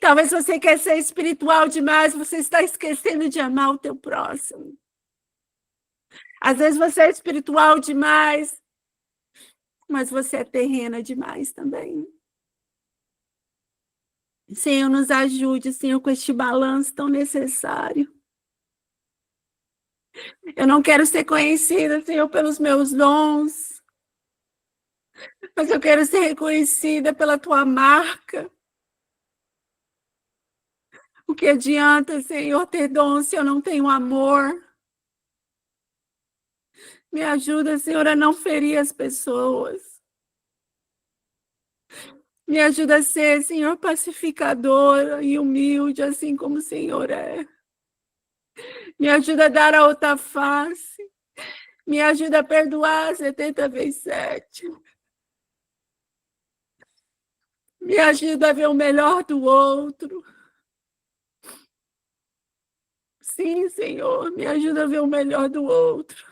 Talvez você quer ser espiritual demais, você está esquecendo de amar o teu próximo. Às vezes você é espiritual demais, mas você é terrena demais também. Senhor, nos ajude, Senhor, com este balanço tão necessário. Eu não quero ser conhecida, Senhor, pelos meus dons, mas eu quero ser reconhecida pela tua marca. O que adianta, Senhor, ter dom se eu não tenho amor? Me ajuda, Senhor, a não ferir as pessoas. Me ajuda a ser, Senhor, pacificadora e humilde, assim como o Senhor é. Me ajuda a dar a outra face. Me ajuda a perdoar 70 vezes 7. Me ajuda a ver o melhor do outro. Sim, Senhor, me ajuda a ver o melhor do outro.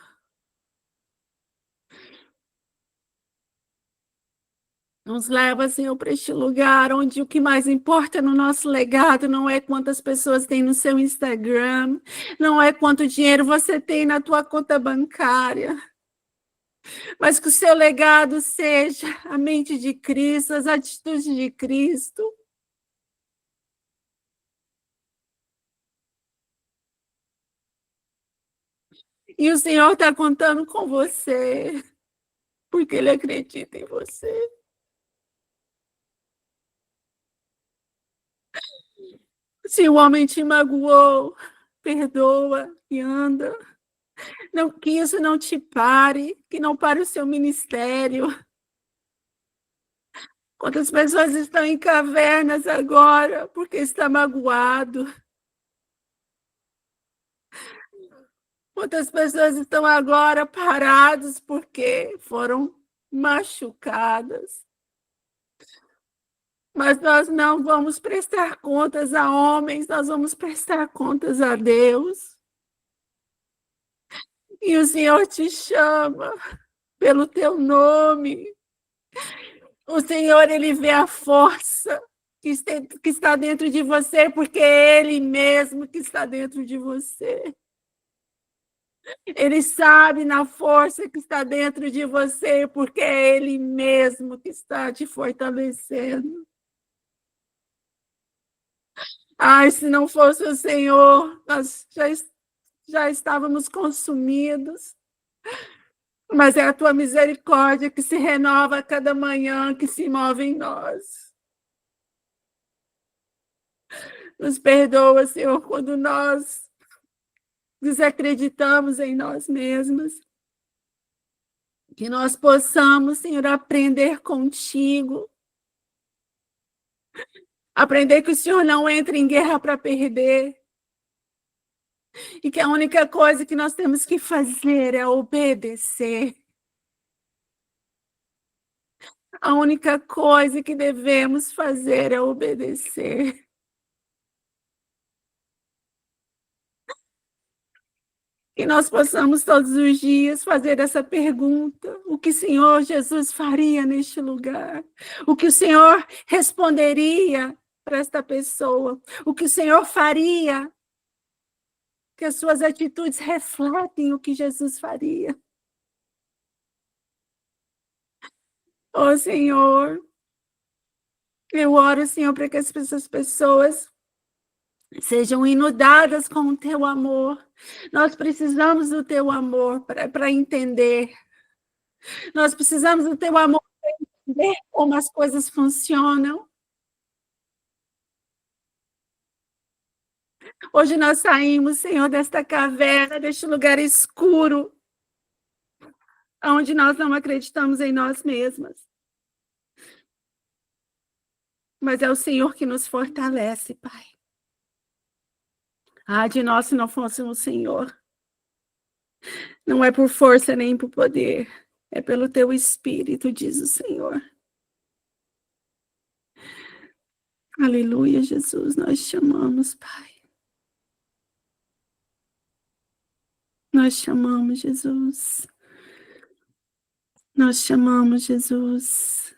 Nos leva, Senhor, para este lugar onde o que mais importa no nosso legado não é quantas pessoas tem no seu Instagram, não é quanto dinheiro você tem na tua conta bancária, mas que o seu legado seja a mente de Cristo, as atitudes de Cristo. E o Senhor está contando com você, porque Ele acredita em você. Se o homem te magoou, perdoa e anda. Não, que isso não te pare, que não pare o seu ministério. Quantas pessoas estão em cavernas agora porque está magoado? Quantas pessoas estão agora paradas porque foram machucadas? Mas nós não vamos prestar contas a homens, nós vamos prestar contas a Deus. E o Senhor te chama pelo teu nome. O Senhor, Ele vê a força que está dentro de você, porque é Ele mesmo que está dentro de você. Ele sabe na força que está dentro de você, porque é Ele mesmo que está te fortalecendo. Ai, se não fosse o Senhor, nós já estávamos consumidos. Mas é a tua misericórdia que se renova a cada manhã, que se move em nós. Nos perdoa, Senhor, quando nós desacreditamos em nós mesmos. Que nós possamos, Senhor, aprender contigo. Aprender que o Senhor não entra em guerra para perder. E que a única coisa que nós temos que fazer é obedecer. A única coisa que devemos fazer é obedecer. Que nós possamos todos os dias fazer essa pergunta: o que o Senhor Jesus faria neste lugar? O que o Senhor responderia para esta pessoa? O que o Senhor faria? Que as suas atitudes refletem o que Jesus faria. Oh, Senhor, eu oro, Senhor, para que essas pessoas sejam inundadas com o teu amor. Nós precisamos do teu amor para entender. Nós precisamos do teu amor para entender como as coisas funcionam. Hoje nós saímos, Senhor, desta caverna, deste lugar escuro, onde nós não acreditamos em nós mesmas. Mas é o Senhor que nos fortalece, Pai. Ah, de nós se não fosse o Senhor. Não é por força nem por poder, é pelo teu Espírito, diz o Senhor. Aleluia, Jesus, nós te amamos, Pai. Nós chamamos, Jesus. Nós chamamos, Jesus.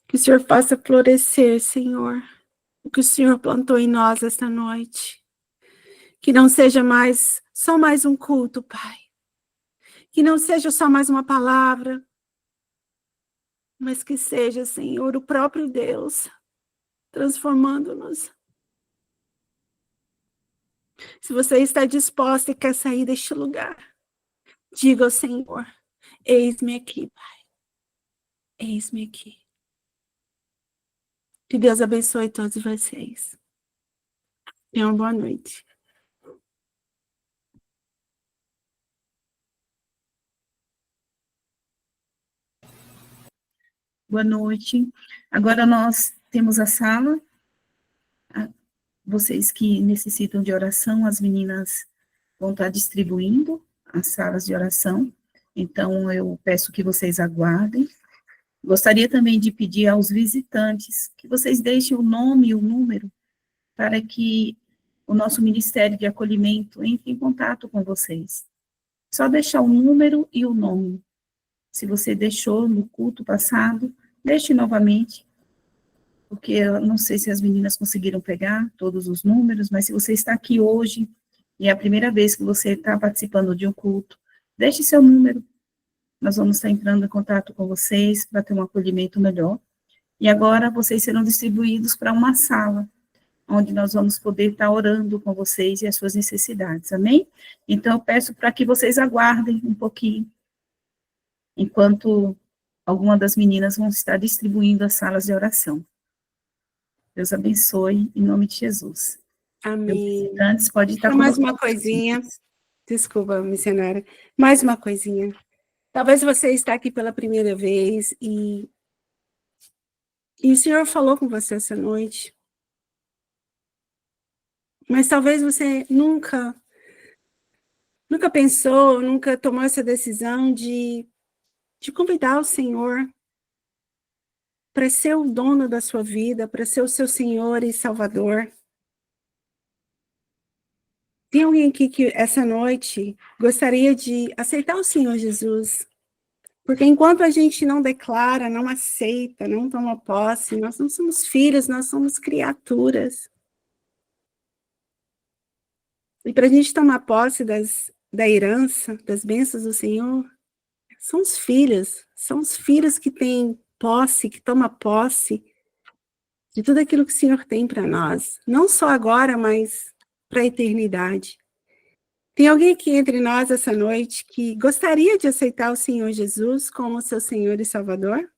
Que o Senhor faça florescer, Senhor, o que o Senhor plantou em nós esta noite. Que não seja só mais um culto, Pai. Que não seja só mais uma palavra, mas que seja, Senhor, o próprio Deus transformando-nos. Se você está disposta e quer sair deste lugar, diga ao Senhor: eis-me aqui, Pai. Eis-me aqui. Que Deus abençoe todos vocês. Tenham uma boa noite. Boa noite. Agora nós temos a sala. Vocês que necessitam de oração, as meninas vão estar distribuindo as salas de oração. Então, eu peço que vocês aguardem. Gostaria também de pedir aos visitantes que vocês deixem o nome e o número para que o nosso Ministério de Acolhimento entre em contato com vocês. Só deixar o número e o nome. Se você deixou no culto passado, deixe novamente, porque eu não sei se as meninas conseguiram pegar todos os números, mas se você está aqui hoje e é a primeira vez que você está participando de um culto, deixe seu número. Nós vamos estar entrando em contato com vocês para ter um acolhimento melhor. E agora vocês serão distribuídos para uma sala, onde nós vamos poder estar orando com vocês e as suas necessidades, amém? Então, eu peço para que vocês aguardem um pouquinho, enquanto alguma das meninas vão estar distribuindo as salas de oração. Deus abençoe, em nome de Jesus. Amém. Visitantes, pode estar Mais uma coisinha. Desculpa, missionária. Mais uma coisinha. Talvez você está aqui pela primeira vez e o Senhor falou com você essa noite. Mas talvez você nunca pensou, nunca tomou essa decisão de convidar o Senhor para ser o dono da sua vida, para ser o seu Senhor e Salvador. Tem alguém aqui que essa noite gostaria de aceitar o Senhor Jesus? Porque enquanto a gente não declara, não aceita, não toma posse, nós não somos filhos, nós somos criaturas. E para a gente tomar posse da herança, das bênçãos do Senhor, são os filhos que têm posse, que tomam posse de tudo aquilo que o Senhor tem para nós. Não só agora, mas para a eternidade. Tem alguém aqui entre nós essa noite que gostaria de aceitar o Senhor Jesus como seu Senhor e Salvador?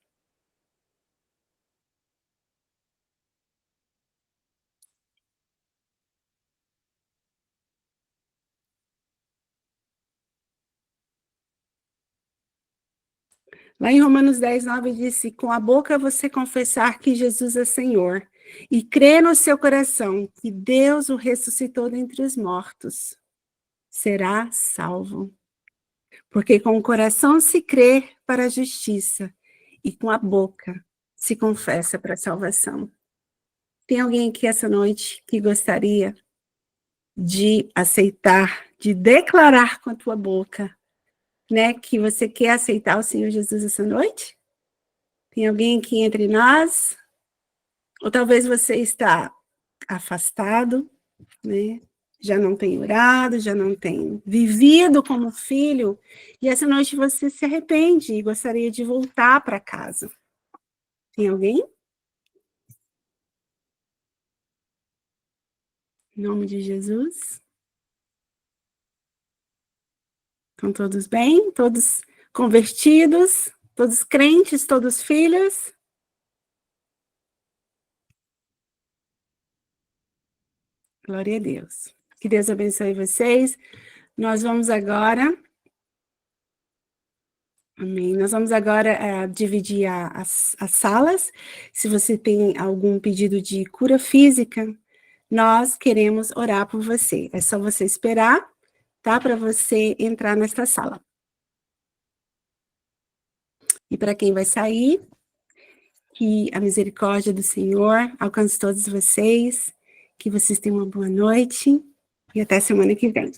Lá em Romanos 10, 9, disse: com a boca você confessar que Jesus é Senhor e crer no seu coração que Deus o ressuscitou dentre os mortos, será salvo. Porque com o coração se crê para a justiça e com a boca se confessa para a salvação. Tem alguém aqui essa noite que gostaria de aceitar, de declarar com a tua boca, né, que você quer aceitar o Senhor Jesus essa noite? Tem alguém aqui entre nós? Ou talvez você está afastado, né? Já não tem orado, já não tem vivido como filho, e essa noite você se arrepende e gostaria de voltar para casa. Tem alguém? Em nome de Jesus. Estão todos bem? Todos convertidos? Todos crentes? Todos filhos? Glória a Deus. Que Deus abençoe vocês. Nós vamos agora... Amém. Nós vamos agora dividir as salas. Se você tem algum pedido de cura física, nós queremos orar por você. É só você esperar, tá? Para você entrar nesta sala. E para quem vai sair, que a misericórdia do Senhor alcance todos vocês, que vocês tenham uma boa noite e até semana que vem.